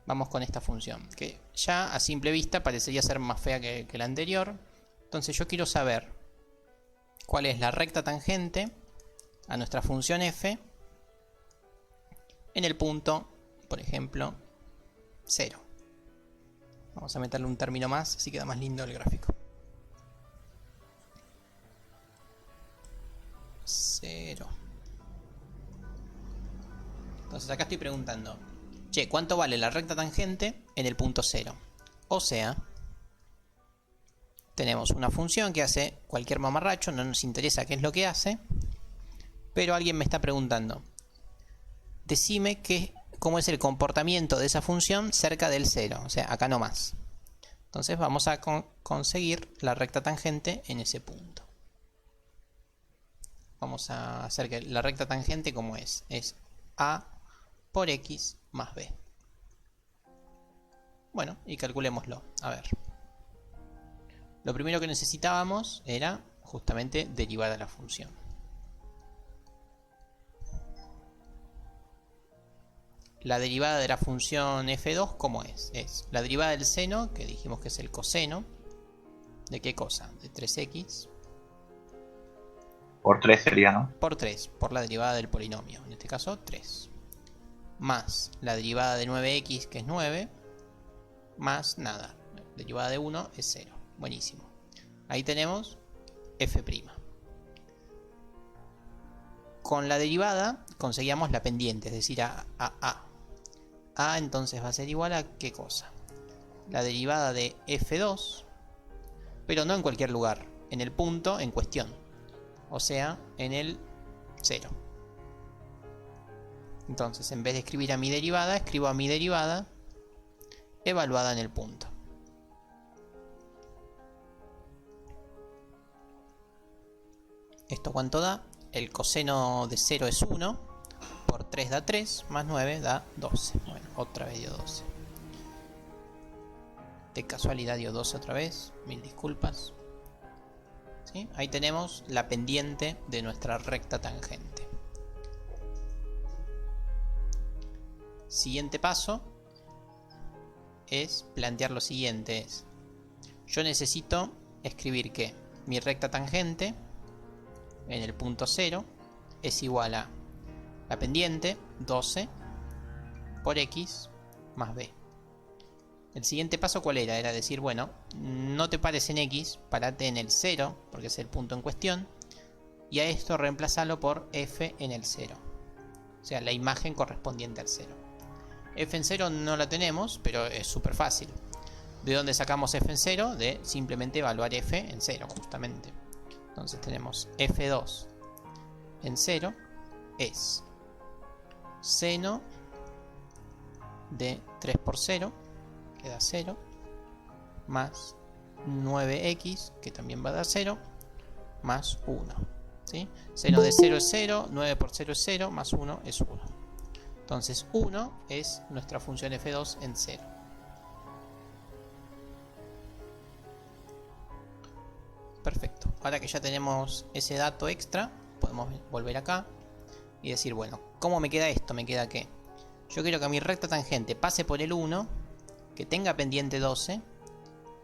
vamos con esta función, que ya a simple vista parecería ser más fea que la anterior. Entonces yo quiero saber cuál es la recta tangente a nuestra función f en el punto, por ejemplo, 0. Vamos a meterle un término más, así queda más lindo el gráfico. 0. Entonces acá estoy preguntando, che, ¿cuánto vale la recta tangente en el punto 0? O sea, tenemos una función que hace cualquier mamarracho, no nos interesa qué es lo que hace, pero alguien me está preguntando, decime cómo es el comportamiento de esa función cerca del 0, o sea, acá no más. Entonces vamos a conseguir la recta tangente en ese punto. vamos a hacer que la recta tangente como es A por X más B. Bueno, y calculémoslo. A ver. Lo primero que necesitábamos era justamente derivar de la función. La derivada de la función f2, ¿cómo es? Es la derivada del seno, que dijimos que es el coseno. ¿De qué cosa? De 3x. Por 3 sería, ¿no? Por 3, por la derivada del polinomio. En este caso, 3. Más la derivada de 9x, que es 9. Más nada. La derivada de 1 es 0. Buenísimo. Ahí tenemos f'. Con la derivada conseguíamos la pendiente, es decir, a. A entonces va a ser igual a ¿qué cosa? La derivada de f2, pero no en cualquier lugar, en el punto en cuestión. O sea, en el 0. Entonces, en vez de escribir a mi derivada, escribo a mi derivada evaluada en el punto. ¿Esto cuánto da? El coseno de 0 es 1. Por 3 da 3, más 9 da 12. Bueno, otra vez dio 12. De casualidad dio 12 otra vez. Mil disculpas. ¿Sí? Ahí tenemos la pendiente de nuestra recta tangente. Siguiente paso es plantear lo siguiente. Yo necesito escribir que mi recta tangente en el punto 0 es igual a la pendiente 12 por x más b. El siguiente paso, ¿cuál era? Era decir, bueno, no te pares en x, parate en el 0, porque es el punto en cuestión, y a esto reemplazalo por f en el 0. O sea, la imagen correspondiente al 0. F en 0 no la tenemos, pero es súper fácil. ¿De dónde sacamos f en 0? De simplemente evaluar f en 0, justamente. Entonces tenemos f2 en 0 es seno de 3 por 0, que da 0, más 9x, que también va a dar 0, más 1. ¿Sí? Seno de 0 es 0, 9 por 0 es 0, más 1 es 1. Entonces 1 es nuestra función f2 en 0. Perfecto. Ahora que ya tenemos ese dato extra, podemos volver acá y decir, bueno, ¿cómo me queda esto? Me queda que yo quiero que mi recta tangente pase por el 1, que tenga pendiente 12,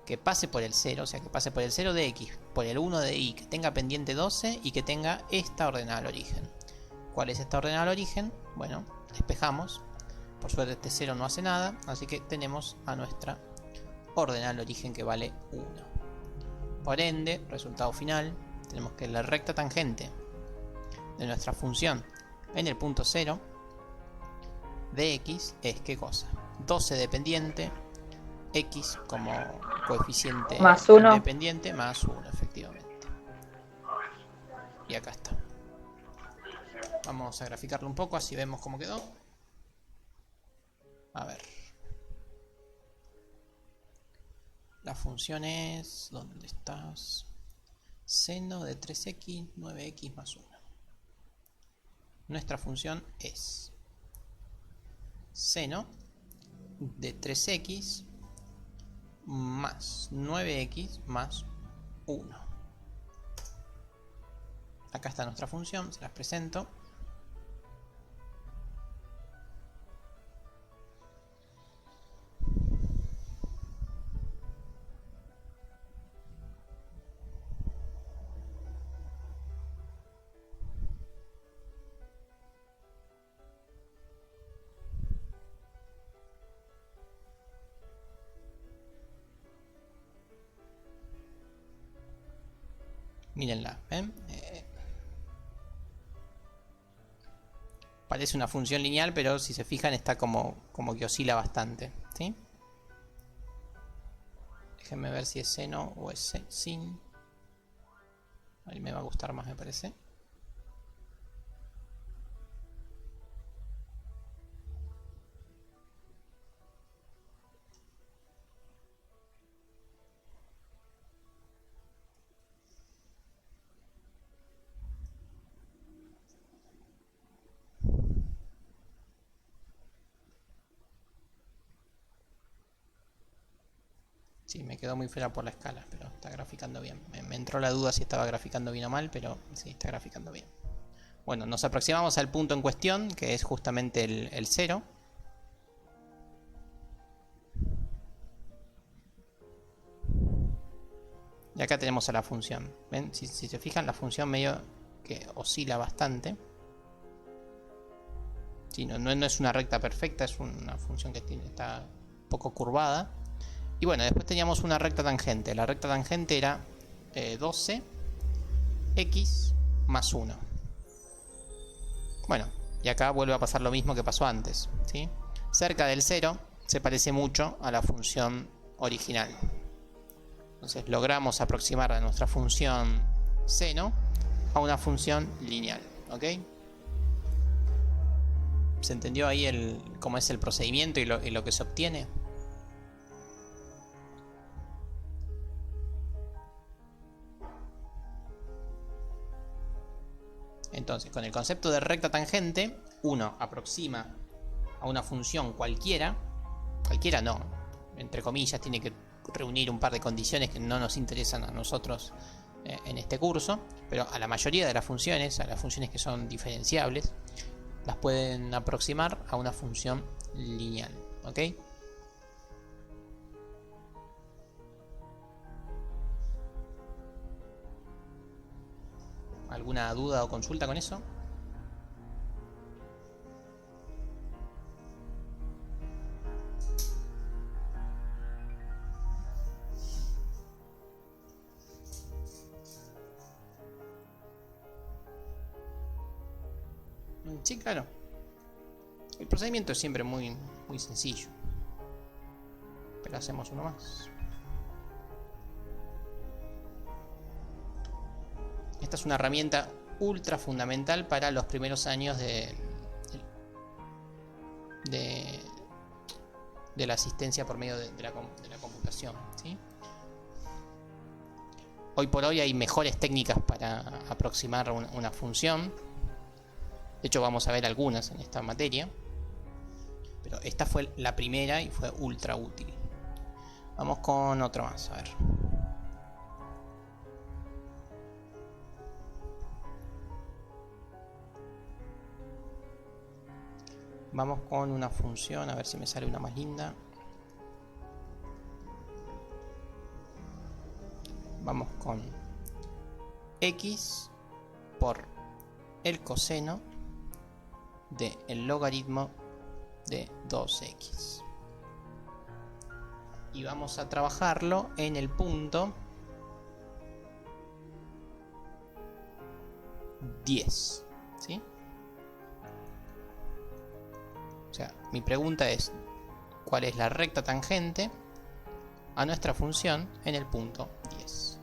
que pase por el 0, o sea, que pase por el 0 de x, por el 1 de y, que tenga pendiente 12 y que tenga esta ordenada al origen. ¿Cuál es esta ordenada al origen? Bueno, despejamos. Por suerte este 0 no hace nada, así que tenemos a nuestra ordenada al origen que vale 1. Por ende, resultado final, tenemos que la recta tangente de nuestra función en el punto 0 de x es ¿qué cosa? 12 dependiente, x como coeficiente Más 1. independiente, más 1, efectivamente. Y acá está. Vamos a graficarlo un poco, así vemos cómo quedó. A ver. La función es... ¿dónde estás? Seno de 3x, 9x más 1. Nuestra función es seno de 3x más 9x más 1. Acá está nuestra función, se las presento. Mírenla, ¿ven? Parece una función lineal, pero si se fijan está como que oscila bastante, ¿sí? Déjenme ver si es seno o es sin. Ahí me va a gustar más, me parece. Sí, me quedó muy fuera por la escala, pero está graficando bien. Me entró la duda si estaba graficando bien o mal, pero sí, está graficando bien. Bueno, nos aproximamos al punto en cuestión, que es justamente el 0. Y acá tenemos a la función. ¿Ven? Si se fijan, la función medio que oscila bastante. Sí, no es una recta perfecta, es una función que está un poco curvada. Y bueno, después teníamos una recta tangente. La recta tangente era 12 x más 1. Bueno, y acá vuelve a pasar lo mismo que pasó antes, ¿sí? Cerca del 0 se parece mucho a la función original. Entonces logramos aproximar a nuestra función seno a una función lineal, ¿ok? ¿Se entendió ahí cómo es el procedimiento y lo que se obtiene? Entonces, con el concepto de recta tangente, uno aproxima a una función cualquiera no, entre comillas, tiene que reunir un par de condiciones que no nos interesan a nosotros en este curso, pero a la mayoría de las funciones, a las funciones que son diferenciables, las pueden aproximar a una función lineal, ¿ok? ¿Alguna duda o consulta con eso? Sí, claro. El procedimiento es siempre muy sencillo. Pero hacemos uno más. Esta es una herramienta ultra fundamental para los primeros años de la asistencia por medio de la computación, ¿sí? Hoy por hoy hay mejores técnicas para aproximar una función. De hecho, vamos a ver algunas en esta materia. Pero esta fue la primera y fue ultra útil. Vamos con otro más, a ver. Vamos con una función, a ver si me sale una más linda. Vamos con x por el coseno del logaritmo de 2x. Y vamos a trabajarlo en el punto 10, ¿sí? O sea, mi pregunta es, ¿cuál es la recta tangente a nuestra función en el punto 10?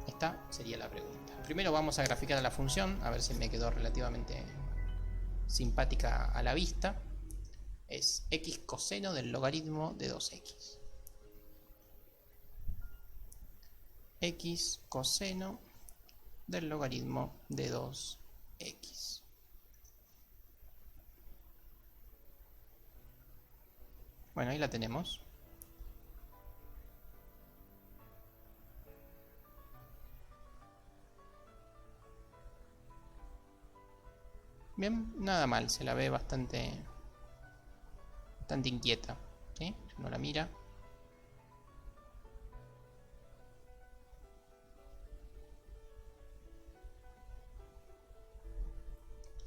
Esta sería la pregunta. Primero vamos a graficar a la función, a ver si me quedó relativamente simpática a la vista. Es x coseno del logaritmo de 2x. X coseno del logaritmo de 2x. Bueno, ahí la tenemos. Bien, nada mal, se la ve bastante inquieta, ¿sí? Si uno la mira.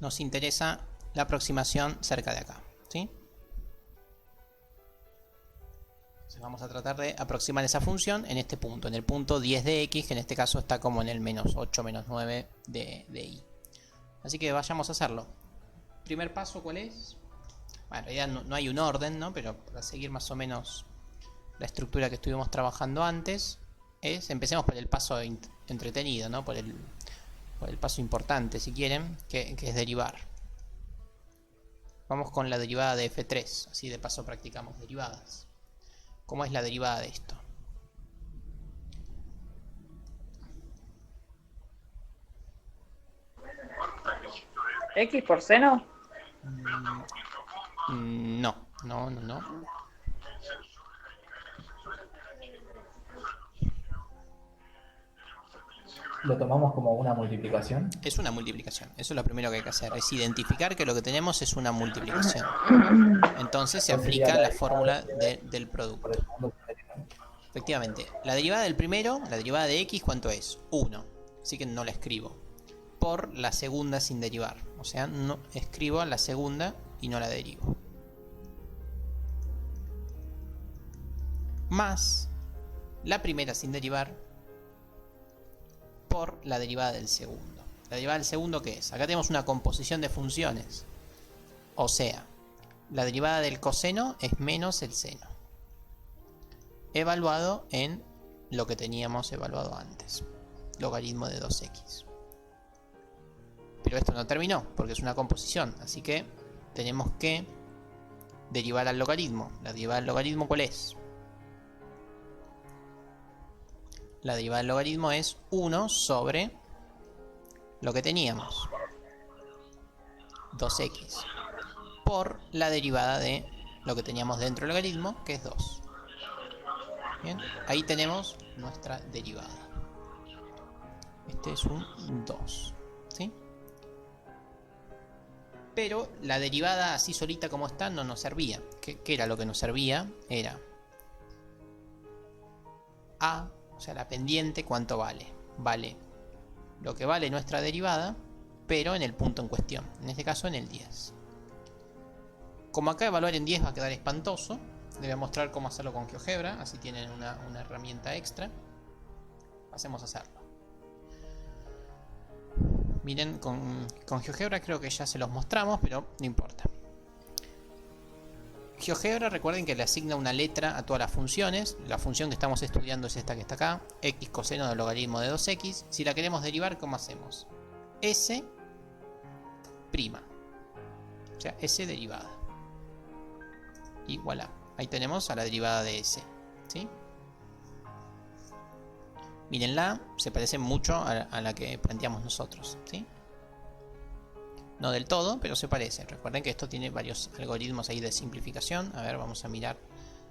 Nos interesa la aproximación cerca de acá, ¿sí? Entonces vamos a tratar de aproximar esa función en este punto, en el punto 10 de x, que en este caso está como en el menos 8, menos 9 de y. Así que vayamos a hacerlo. Primer paso, ¿cuál es? Bueno, en realidad no hay un orden, ¿no? Pero para seguir más o menos la estructura que estuvimos trabajando antes, empecemos por el paso entretenido, ¿no? Por el paso importante, si quieren, que es derivar. Vamos con la derivada de f3, así de paso practicamos derivadas. ¿Cómo es la derivada de esto? ¿X por seno? No. lo tomamos como una multiplicación. Es una multiplicación. Eso es lo primero que hay que hacer. Es identificar que lo que tenemos es una multiplicación. Entonces se aplica la fórmula del producto. Por el segundo sin derivar. Efectivamente. La derivada del primero, la derivada de x, ¿cuánto es? 1. Así que no la escribo. Por la segunda sin derivar. O sea, no escribo la segunda y no la derivo. Más la primera sin derivar por la derivada del segundo. ¿La derivada del segundo qué es? Acá tenemos una composición de funciones. O sea, la derivada del coseno es menos el seno, evaluado en lo que teníamos evaluado antes. Logaritmo de 2x. Pero esto no terminó, porque es una composición. Así que tenemos que derivar al logaritmo. ¿La derivada del logaritmo cuál es? La derivada del logaritmo es 1 sobre lo que teníamos, 2x, por la derivada de lo que teníamos dentro del logaritmo, que es 2. Bien, ahí tenemos nuestra derivada. Este es un 2, ¿sí? Pero la derivada así solita como está no nos servía. ¿Qué era lo que nos servía? Era a, o sea, la pendiente, ¿cuánto vale? Vale lo que vale nuestra derivada, pero en el punto en cuestión. En este caso en el 10. Como acá evaluar en 10 va a quedar espantoso, les voy a mostrar cómo hacerlo con GeoGebra. Así tienen una herramienta extra. Pasemos a hacerlo. Miren, con GeoGebra creo que ya se los mostramos, pero no importa. GeoGebra, recuerden que le asigna una letra a todas las funciones. La función que estamos estudiando es esta que está acá, x coseno del logaritmo de 2x. Si la queremos derivar, ¿cómo hacemos? S', o sea, S derivada. Y voilà, ahí tenemos a la derivada de S, ¿sí? Mírenla, se parece mucho a la que planteamos nosotros, ¿sí? No del todo, pero se parece. Recuerden que esto tiene varios algoritmos ahí de simplificación. A ver, vamos a mirar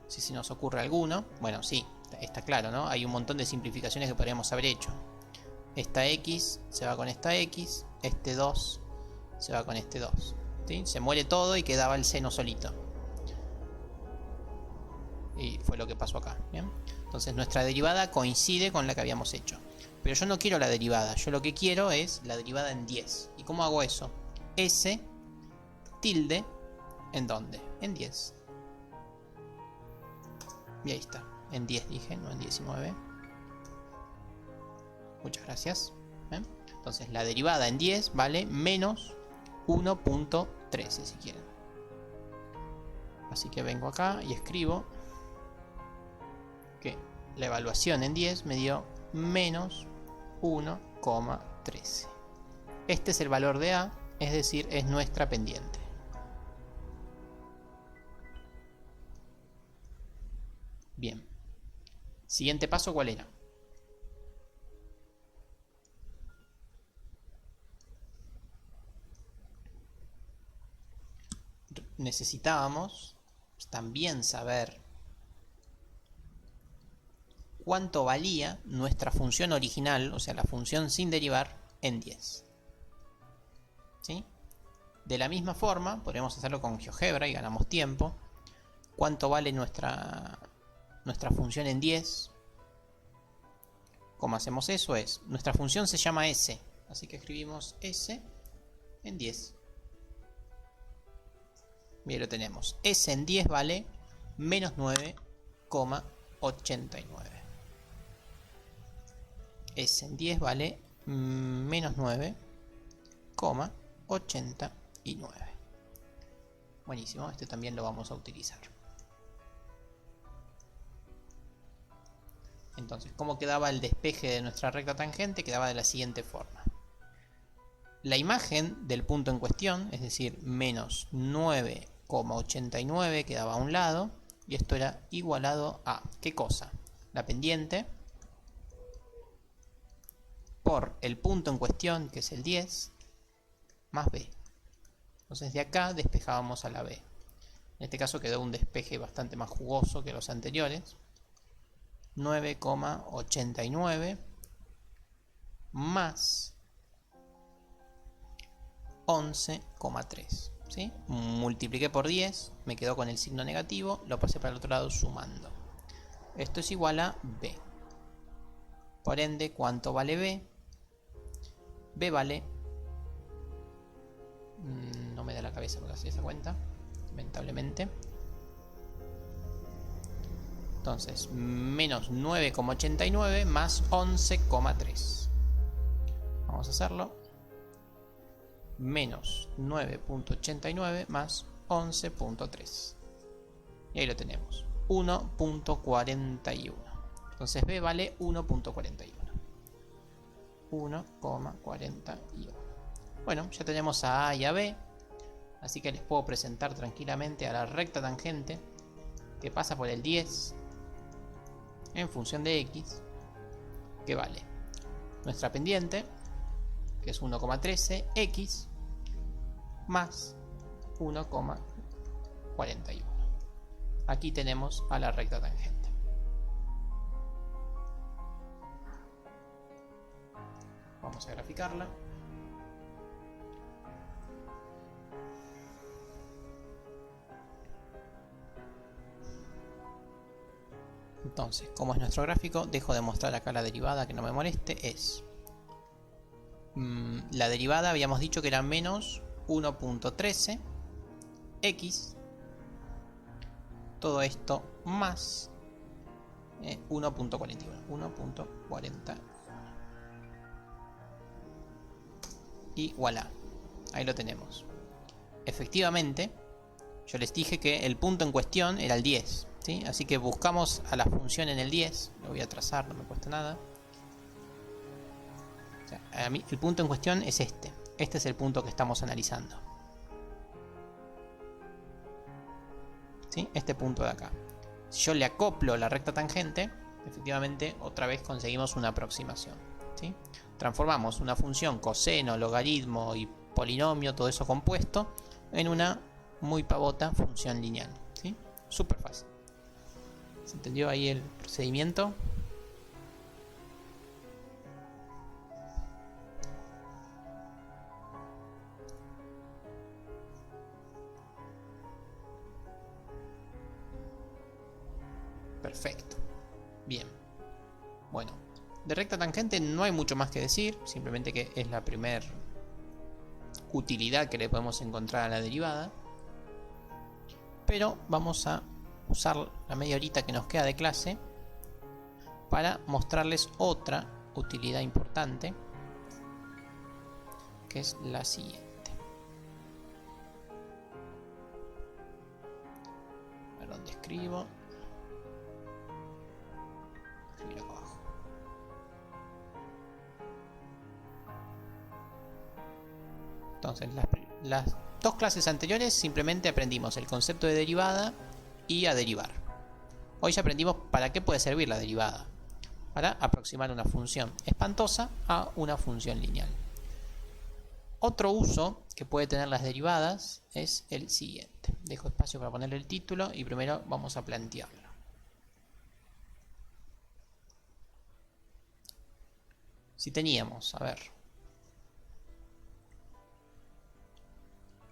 si se nos ocurre alguno. Bueno, sí, está claro, ¿no? Hay un montón de simplificaciones que podríamos haber hecho. Esta x se va con esta x, este 2 se va con este 2, ¿sí? Se muere todo y quedaba el seno solito. Y fue lo que pasó acá, ¿bien? Entonces nuestra derivada coincide con la que habíamos hecho. Pero yo no quiero la derivada, yo lo que quiero es la derivada en 10. ¿Y cómo hago eso? S tilde, ¿en dónde? En 10. Y ahí está, en 10 dije, no en 19. Muchas gracias. ¿Ven? Entonces la derivada en 10 vale menos 1.13 si quieren. Así que vengo acá y escribo que la evaluación en 10 me dio menos 1,13. Este es el valor de A, es decir, es nuestra pendiente. Bien. Siguiente paso, ¿cuál era? Necesitábamos también saber cuánto valía nuestra función original, o sea, la función sin derivar, en 10. ¿Sí? De la misma forma, podríamos hacerlo con GeoGebra y ganamos tiempo. ¿Cuánto vale nuestra función en 10? ¿Cómo hacemos eso? Nuestra función se llama S, así que escribimos S en 10. Bien, lo tenemos. S en 10 vale menos 9,89. S en 10 vale menos 9,89. Buenísimo, este también lo vamos a utilizar. Entonces, ¿cómo quedaba el despeje de nuestra recta tangente? Quedaba de la siguiente forma. La imagen del punto en cuestión, es decir, menos 9,89 quedaba a un lado, y esto era igualado a, ¿qué cosa? La pendiente por el punto en cuestión, que es el 10, más B. Entonces de acá despejábamos a la B. En este caso quedó un despeje bastante más jugoso que los anteriores. 9,89 más 11,3. ¿Sí? Multipliqué por 10, me quedó con el signo negativo, lo pasé para el otro lado sumando. Esto es igual a B. Por ende, ¿cuánto vale B? B vale... no me da la cabeza por hacer esa cuenta, lamentablemente. Entonces, menos 9,89 más 11,3. Vamos a hacerlo. Menos 9,89 más 11,3. Y ahí lo tenemos. 1,41. Entonces B vale 1,41. 1,41. Bueno, ya tenemos a A y a B. Así que les puedo presentar tranquilamente a la recta tangente que pasa por el 10 en función de X, que vale nuestra pendiente, que es 1,13, X más 1,41. Aquí tenemos a la recta tangente. Vamos a graficarla. Entonces, como es nuestro gráfico, dejo de mostrar acá la derivada, que no me moleste. Es la derivada, habíamos dicho que era menos 1,13 X, todo esto más 1,41 y voilà, ahí lo tenemos. Efectivamente, yo les dije que el punto en cuestión era el 10, ¿sí? Así que buscamos a la función en el 10. Lo voy a trazar, no me cuesta nada. O sea, a mí, el punto en cuestión es este. Este es el punto que estamos analizando, ¿sí? Este punto de acá. Si yo le acoplo la recta tangente, efectivamente otra vez conseguimos una aproximación, ¿sí? Transformamos una función coseno, logaritmo y polinomio, todo eso compuesto, en una muy pavota función lineal, ¿sí? Súper fácil. ¿Se entendió ahí el procedimiento? Perfecto. Bien. Bueno, de recta tangente no hay mucho más que decir, simplemente que es la primera utilidad que le podemos encontrar a la derivada. Pero vamos a usar la media horita que nos queda de clase para mostrarles otra utilidad importante, que es la siguiente. A ver dónde escribo. Escribir acá abajo. Entonces, las dos clases anteriores simplemente aprendimos el concepto de derivada y a derivar. Hoy ya aprendimos para qué puede servir la derivada. Para aproximar una función espantosa a una función lineal. Otro uso que puede tener las derivadas es el siguiente. Dejo espacio para ponerle el título y primero vamos a plantearlo. Si teníamos, a ver,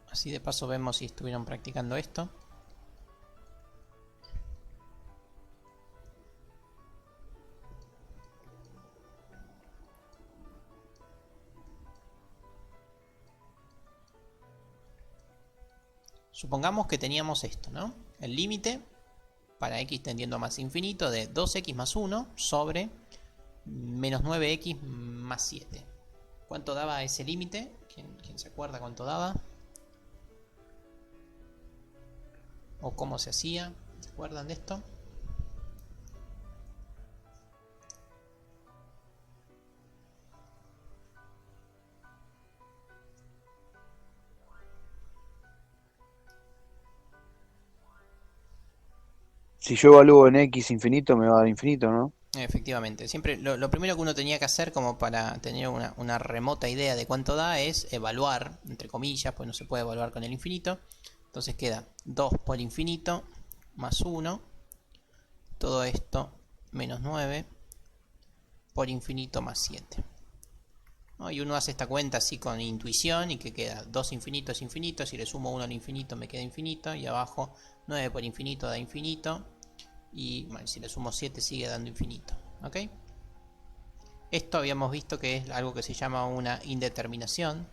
así de paso vemos si estuvieron practicando esto. Supongamos que teníamos esto, ¿no? El límite para x tendiendo a más infinito de 2x más 1 sobre menos 9x más 7. ¿Cuánto daba ese límite? ¿Quién se acuerda cuánto daba? ¿O cómo se hacía? ¿Se acuerdan de esto? Si yo evalúo en X infinito, me va a dar infinito, ¿no? Efectivamente, siempre lo primero que uno tenía que hacer como para tener una remota idea de cuánto da es evaluar, entre comillas, pues no se puede evaluar con el infinito. Entonces queda 2 por infinito más 1, todo esto menos 9 por infinito más 7. ¿no? Y uno hace esta cuenta así con intuición y que queda 2 infinitos infinito. Si le sumo 1 al infinito me queda infinito. Y abajo 9 por infinito da infinito. Y bueno, si le sumo 7 sigue dando infinito. ¿Ok? Esto habíamos visto que es algo que se llama una indeterminación.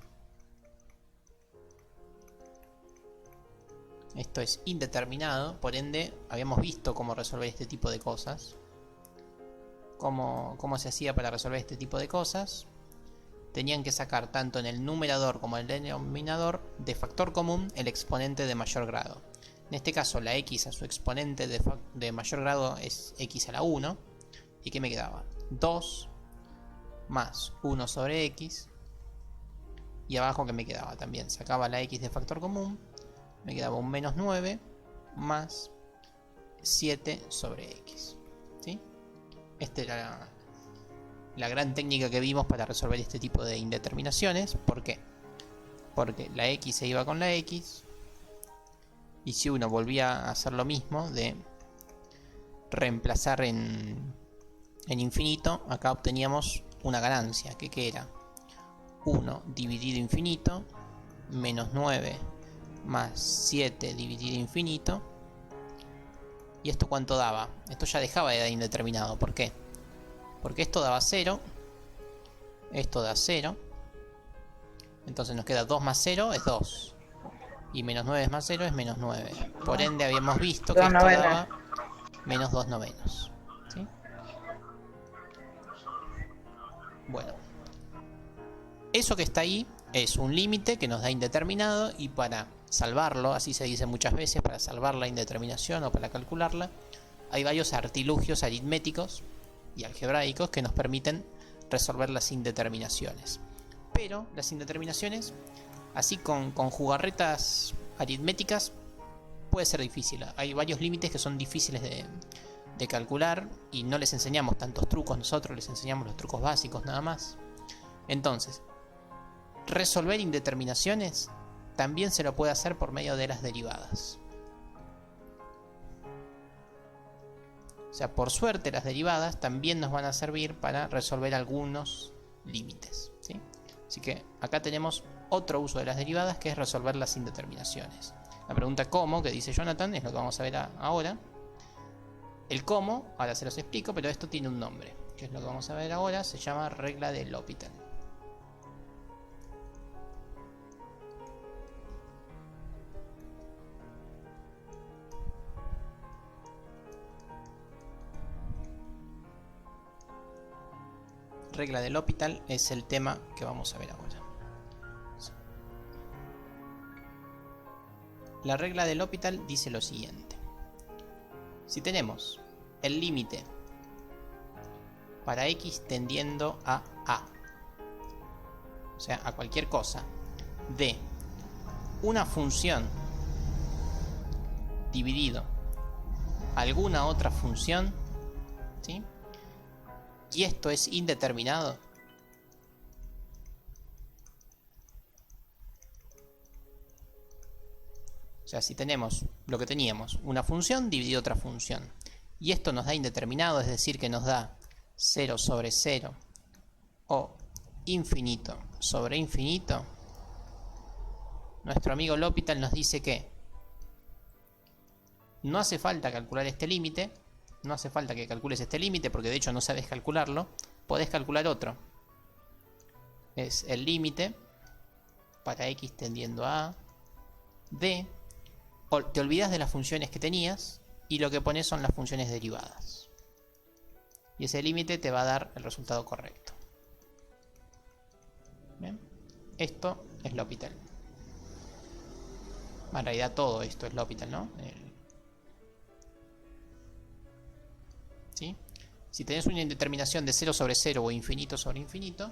Esto es indeterminado, por ende habíamos visto cómo resolver este tipo de cosas. Cómo se hacía para resolver este tipo de cosas. Tenían que sacar tanto en el numerador como en el denominador de factor común el exponente de mayor grado. En este caso la x a su exponente de mayor grado es x a la 1. ¿Y qué me quedaba? 2 más 1 sobre x. Y abajo que me quedaba también. Sacaba la x de factor común. Me quedaba un menos 9 más 7 sobre x. ¿Sí? Esta era la gran técnica que vimos para resolver este tipo de indeterminaciones. ¿Por qué? Porque la x se iba con la x. Y si uno volvía a hacer lo mismo de reemplazar en infinito, acá obteníamos una ganancia. ¿Qué era? 1 dividido infinito menos 9 más 7 dividido infinito. ¿Y esto cuánto daba? Esto ya dejaba de dar indeterminado. ¿Por qué? Porque esto daba 0. Esto da 0. Entonces nos queda 2 más 0 es 2. Y menos 9 más 0 es menos 9. Por ende habíamos visto que 2 esto novenas. daba menos 2 novenos. ¿Sí? Bueno. Eso que está ahí es un límite que nos da indeterminado, y para salvarlo, así se dice muchas veces, para salvar la indeterminación o para calcularla, hay varios artilugios aritméticos y algebraicos que nos permiten resolver las indeterminaciones. Pero las indeterminaciones, así con jugarretas aritméticas, puede ser difícil. Hay varios límites que son difíciles de calcular y no les enseñamos tantos trucos nosotros, les enseñamos los trucos básicos nada más. Entonces, resolver indeterminaciones también se lo puede hacer por medio de las derivadas. O sea, por suerte las derivadas también nos van a servir para resolver algunos límites, ¿sí? Así que acá tenemos otro uso de las derivadas, que es resolver las indeterminaciones. La pregunta cómo, que dice Jonathan, es lo que vamos a ver ahora. El cómo, ahora se los explico, pero esto tiene un nombre, que es lo que vamos a ver ahora, se llama regla de L'Hopital. Regla de L'Hopital es el tema que vamos a ver ahora. La regla de L'Hopital dice lo siguiente: si tenemos el límite para x tendiendo a A, o sea, a cualquier cosa, de una función dividido alguna otra función, ¿sí? Y esto es indeterminado, o sea, si tenemos lo que teníamos, una función dividido otra función, y esto nos da indeterminado, es decir, que nos da 0 sobre 0 o infinito sobre infinito, nuestro amigo L'Hopital nos dice que no hace falta calcular este límite. No hace falta que calcules este límite, porque de hecho no sabes calcularlo. Podés calcular otro. Es el límite para x tendiendo a de. Te olvidas de las funciones que tenías y lo que pones son las funciones derivadas. Y ese límite te va a dar el resultado correcto. ¿Bien? Esto es L'Hopital. En realidad todo esto es L'Hopital, ¿no? ¿Sí? Si tenés una indeterminación de 0 sobre 0 o infinito sobre infinito,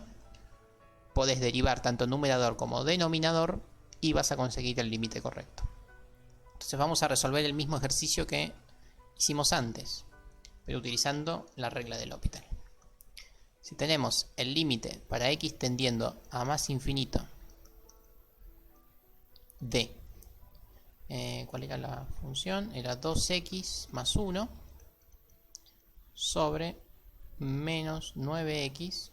podés derivar tanto numerador como denominador y vas a conseguir el límite correcto. Entonces vamos a resolver el mismo ejercicio que hicimos antes, pero utilizando la regla de L'Hopital. Si tenemos el límite para x tendiendo a más infinito de ¿cuál era la función? Era 2x más 1 sobre menos 9x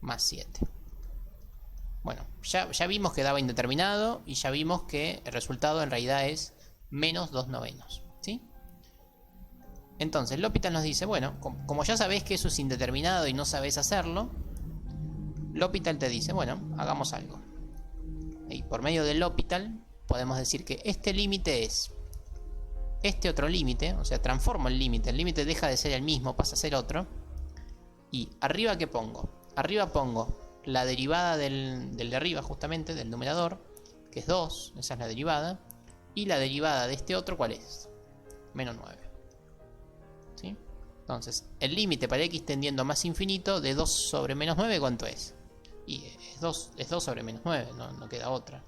más 7. Bueno, ya vimos que daba indeterminado y ya vimos que el resultado en realidad es menos 2 novenos, ¿sí? Entonces L'Hopital nos dice, bueno, como ya sabés que eso es indeterminado y no sabés hacerlo, L'Hopital te dice, bueno, hagamos algo. Y por medio del L'Hopital podemos decir que este límite es este otro límite, o sea, transformo el límite deja de ser el mismo, pasa a ser otro. Y arriba, ¿qué pongo? Arriba pongo la derivada del de arriba, justamente, del numerador, que es 2, esa es la derivada. Y la derivada de este otro, ¿cuál es? Menos 9. ¿Sí? Entonces, el límite para x tendiendo a más infinito de 2 sobre menos 9, ¿cuánto es? Y es 2 sobre menos 9, no queda otra.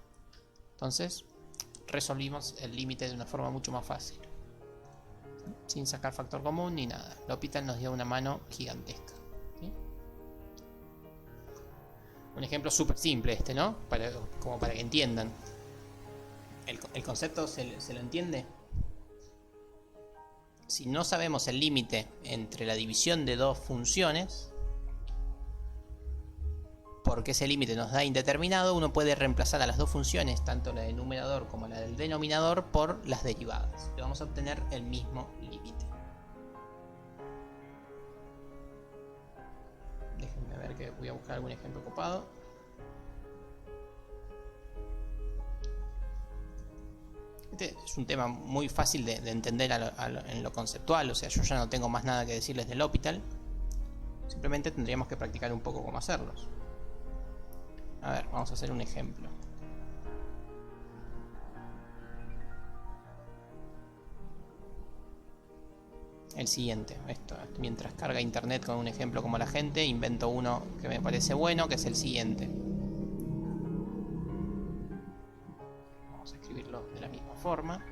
Entonces, resolvimos el límite de una forma mucho más fácil. Sin sacar factor común ni nada. L'Hopital nos dio una mano gigantesca. ¿Sí? Un ejemplo súper simple este, ¿no? Como para que entiendan. ¿El concepto se lo entiende? Si no sabemos el límite entre la división de dos funciones, porque ese límite nos da indeterminado, uno puede reemplazar a las dos funciones, tanto la del numerador como la del denominador, por las derivadas. Y vamos a obtener el mismo límite. Déjenme ver que voy a buscar algún ejemplo copado. Este es un tema muy fácil de entender en lo conceptual, o sea, yo ya no tengo más nada que decirles del L'Hopital. Simplemente tendríamos que practicar un poco cómo hacerlos. A ver, vamos a hacer un ejemplo. El siguiente, mientras carga internet con un ejemplo como la gente, invento uno que me parece bueno, que es el siguiente. Vamos a escribirlo de la misma forma.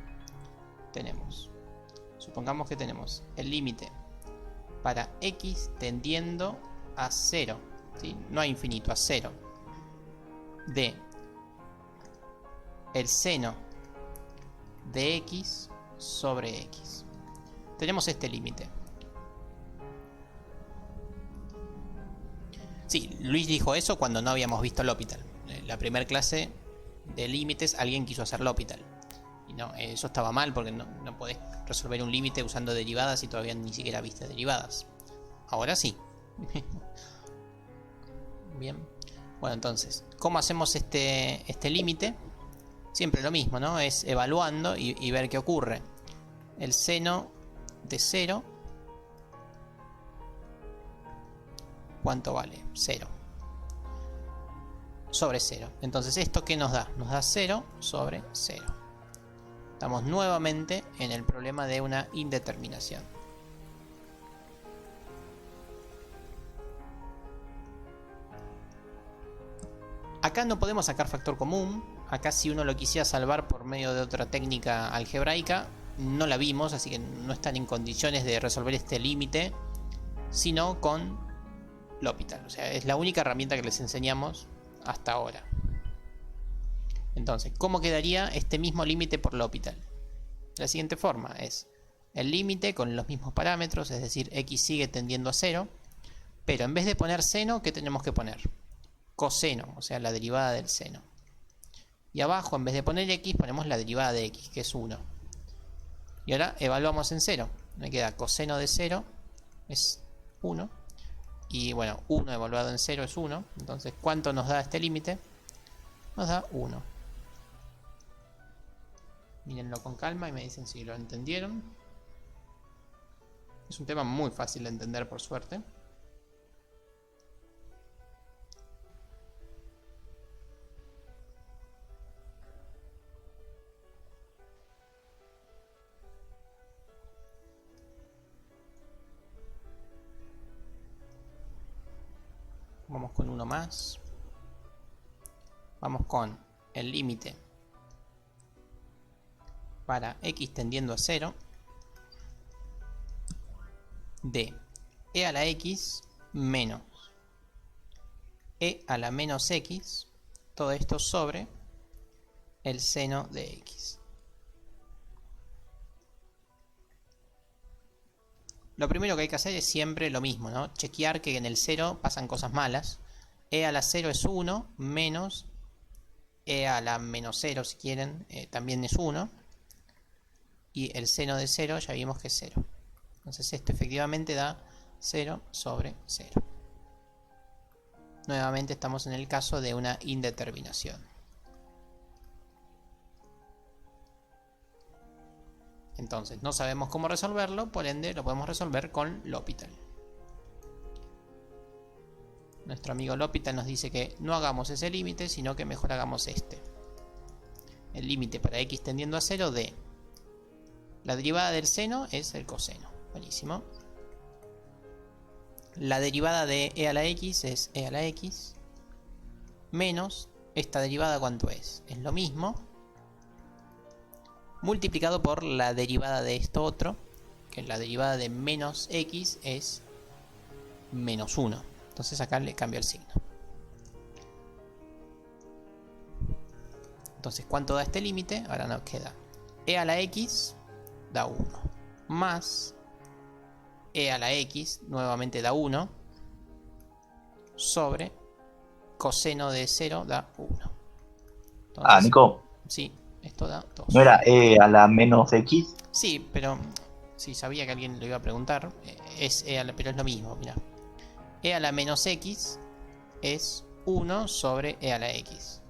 Supongamos que tenemos el límite para x tendiendo a 0, ¿sí? No a infinito, a 0, de el seno de x sobre x. Tenemos este límite. Sí, Luis dijo eso cuando no habíamos visto L'Hopital. En la primera clase de límites alguien quiso hacer L'Hopital. Y no, eso estaba mal porque no podés resolver un límite usando derivadas y todavía ni siquiera viste derivadas. Ahora sí. Bien. Bueno, entonces, ¿cómo hacemos este límite? Siempre lo mismo, ¿no? Es evaluando y ver qué ocurre. El seno de 0, ¿cuánto vale? 0. Sobre 0. Entonces, ¿esto qué nos da? Nos da 0 sobre 0. Estamos nuevamente en el problema de una indeterminación. Acá no podemos sacar factor común. Acá si uno lo quisiera salvar por medio de otra técnica algebraica, no la vimos, así que no están en condiciones de resolver este límite, sino con L'Hopital. O sea, es la única herramienta que les enseñamos hasta ahora. Entonces, ¿cómo quedaría este mismo límite por L'Hopital? De la siguiente forma, es el límite con los mismos parámetros, es decir, x sigue tendiendo a 0, pero en vez de poner seno, ¿qué tenemos que poner? Coseno, o sea, la derivada del seno. Y abajo, en vez de poner x, ponemos la derivada de x, que es 1. Y ahora evaluamos en 0. Me queda coseno de 0 es 1. Y bueno, 1 evaluado en 0 es 1. Entonces, ¿cuánto nos da este límite? Nos da 1. Mírenlo con calma y me dicen si lo entendieron. Es un tema muy fácil de entender, por suerte. Vamos con uno más. Vamos con el límite para x tendiendo a 0 de e a la x menos e a la menos x, todo esto sobre el seno de x. Lo primero que hay que hacer es siempre lo mismo, ¿no? Chequear que en el 0 pasan cosas malas. e a la 0 es 1 menos e a la menos 0, si quieren, también es 1. Y el seno de 0 ya vimos que es 0. Entonces esto efectivamente da 0 sobre 0. Nuevamente estamos en el caso de una indeterminación. Entonces no sabemos cómo resolverlo, por ende lo podemos resolver con L'Hopital. Nuestro amigo L'Hopital nos dice que no hagamos ese límite, sino que mejor hagamos este. El límite para x tendiendo a 0 de la derivada del seno es el coseno. Buenísimo. La derivada de e a la x es e a la x. Menos esta derivada, ¿cuánto es? Es lo mismo. Multiplicado por la derivada de esto otro. Que la derivada de menos x es menos 1. Entonces acá le cambio el signo. Entonces, ¿cuánto da este límite? Ahora nos queda e a la x da 1. Más e a la x, nuevamente da 1. Sobre coseno de 0 da 1. Entonces, Nico, sí, esto da 2. ¿no era e a la menos x? Sí, pero sí, sabía que alguien lo iba a preguntar. Pero es lo mismo, mirá. E a la menos x es 1 sobre e a la x.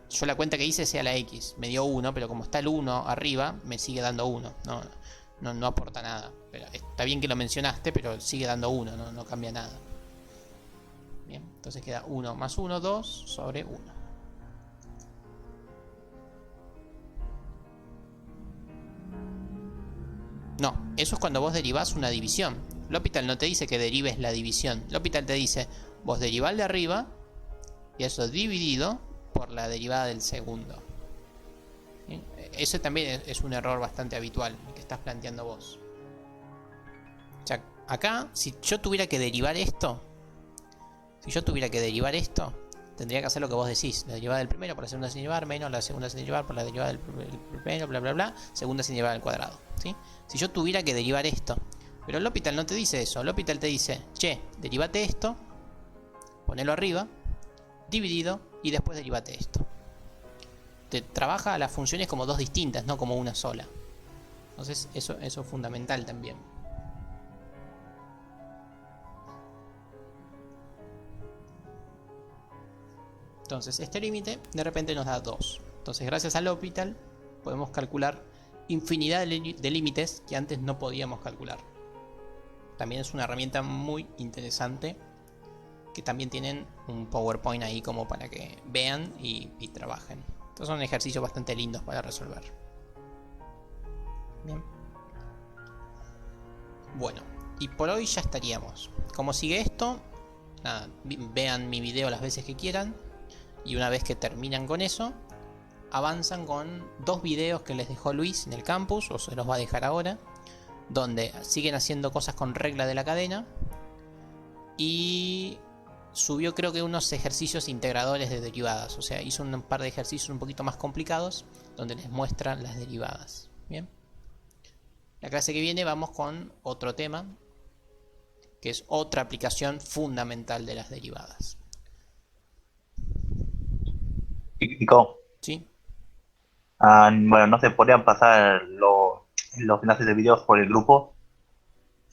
Yo la cuenta que hice es e a la x. Me dio 1, pero como está el 1 arriba, me sigue dando 1. No aporta nada. Pero está bien que lo mencionaste, pero sigue dando 1, no cambia nada. Bien, entonces queda 1 más 1, 2 sobre 1. No, eso es cuando vos derivás una división. L'Hopital no te dice que derives la división. L'Hopital te dice, vos derivás de arriba y eso dividido por la derivada del segundo. ¿Bien? Eso también es un error bastante habitual que estás planteando vos. O sea, acá, si yo tuviera que derivar esto, tendría que hacer lo que vos decís. La derivada del primero por la segunda sin derivar, menos la segunda sin derivar por la derivada del primero, bla bla bla, segunda sin derivar al cuadrado, ¿sí? Si yo tuviera que derivar esto, pero L'Hopital no te dice eso. L'Hopital te dice, che, derivate esto, ponelo arriba, dividido, y después derivate esto. Te trabaja las funciones como dos distintas, no como una sola. Entonces eso es fundamental también. Entonces este límite de repente nos da 2. Entonces gracias al L'Hopital podemos calcular infinidad de límites que antes no podíamos calcular. También es una herramienta muy interesante, que también tienen un PowerPoint ahí como para que vean y trabajen. Estos son ejercicios bastante lindos para resolver. Bien. Bueno, y por hoy ya estaríamos. ¿Cómo sigue esto? Nada, vean mi video las veces que quieran. Y una vez que terminan con eso, avanzan con 2 videos que les dejó Luis en el campus, o se los va a dejar ahora, donde siguen haciendo cosas con regla de la cadena. Y subió creo que unos ejercicios integradores de derivadas. O sea, hizo un par de ejercicios un poquito más complicados donde les muestra las derivadas. Bien. La clase que viene vamos con otro tema, que es otra aplicación fundamental de las derivadas. Nico, ¿Sí? bueno, no se podrían pasar los enlaces de videos por el grupo.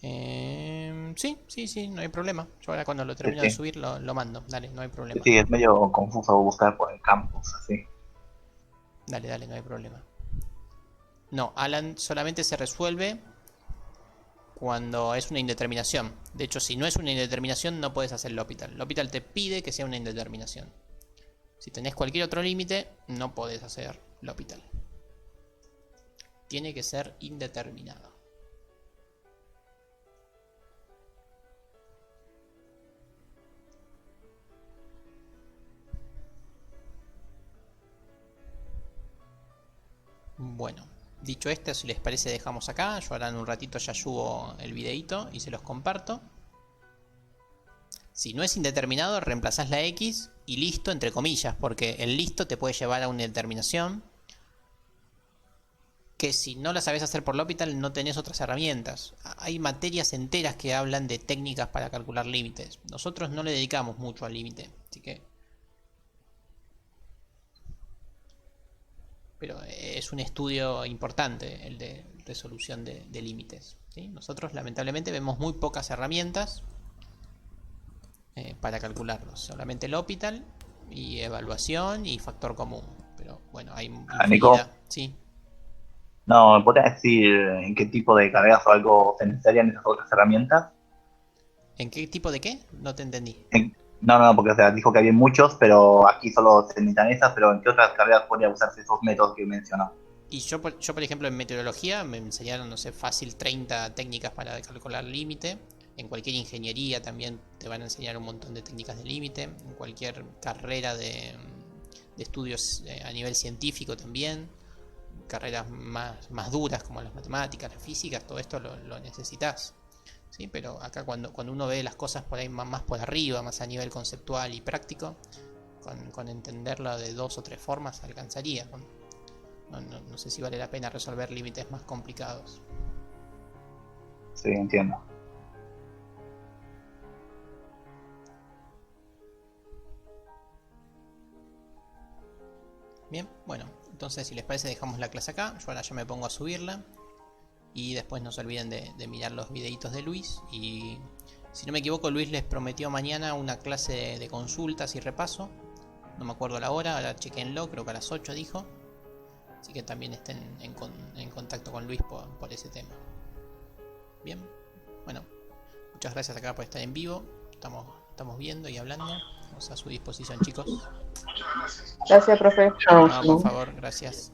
Sí, no hay problema. Yo ahora cuando lo termino de subir lo mando. Dale, no hay problema. Sí, es medio confuso buscar por el campus, así. Dale, no hay problema. No, Alan solamente se resuelve cuando es una indeterminación. De hecho, si no es una indeterminación, no puedes hacer L'Hopital. L'Hopital te pide que sea una indeterminación. Si tenés cualquier otro límite, no podés hacer L'Hopital. Tiene que ser indeterminado. Bueno, dicho esto, si les parece dejamos acá. Yo ahora en un ratito ya subo el videito y se los comparto. Si no es indeterminado, reemplazás la X y listo, entre comillas, porque el listo te puede llevar a una determinación. que si no la sabes hacer por L'Hopital no tenés otras herramientas. Hay materias enteras que hablan de técnicas para calcular límites. Nosotros no le dedicamos mucho al límite, así que... Pero es un estudio importante el de resolución de límites, ¿sí? Nosotros lamentablemente vemos muy pocas herramientas para calcularlos. Solamente L'Hopital y evaluación y factor común. Pero bueno, hay Nico. infinidad. Sí. No, ¿me podrías decir en qué tipo de carreras o algo se necesitarían esas otras herramientas? ¿En qué tipo de qué? No te entendí. No, porque o sea, dijo que había muchos, pero aquí solo se necesitan esas, pero ¿en qué otras carreras podría usarse esos métodos que mencionó? Y yo por ejemplo, en meteorología me enseñaron, no sé, fácil 30 técnicas para calcular límite. En cualquier ingeniería también te van a enseñar un montón de técnicas de límite. En cualquier carrera de estudios a nivel científico también. Carreras más duras como las matemáticas, las físicas, todo esto lo necesitas. ¿Sí? Pero acá cuando uno ve las cosas por ahí más por arriba, más a nivel conceptual y práctico, con entenderlo de 2 o 3 formas alcanzaría. No sé si vale la pena resolver límites más complicados. Sí, entiendo. Bien, bueno, entonces si les parece dejamos la clase acá. Yo ahora ya me pongo a subirla. Y después no se olviden de mirar los videitos de Luis. Y si no me equivoco, Luis les prometió mañana una clase de consultas y repaso. No me acuerdo la hora, ahora chequenlo, creo que a las 8 dijo. Así que también estén en contacto con Luis por ese tema. Bien, bueno, muchas gracias acá por estar en vivo. Estamos viendo y hablando. Estamos a su disposición, chicos. Gracias, profe. Chao. No, por favor, gracias.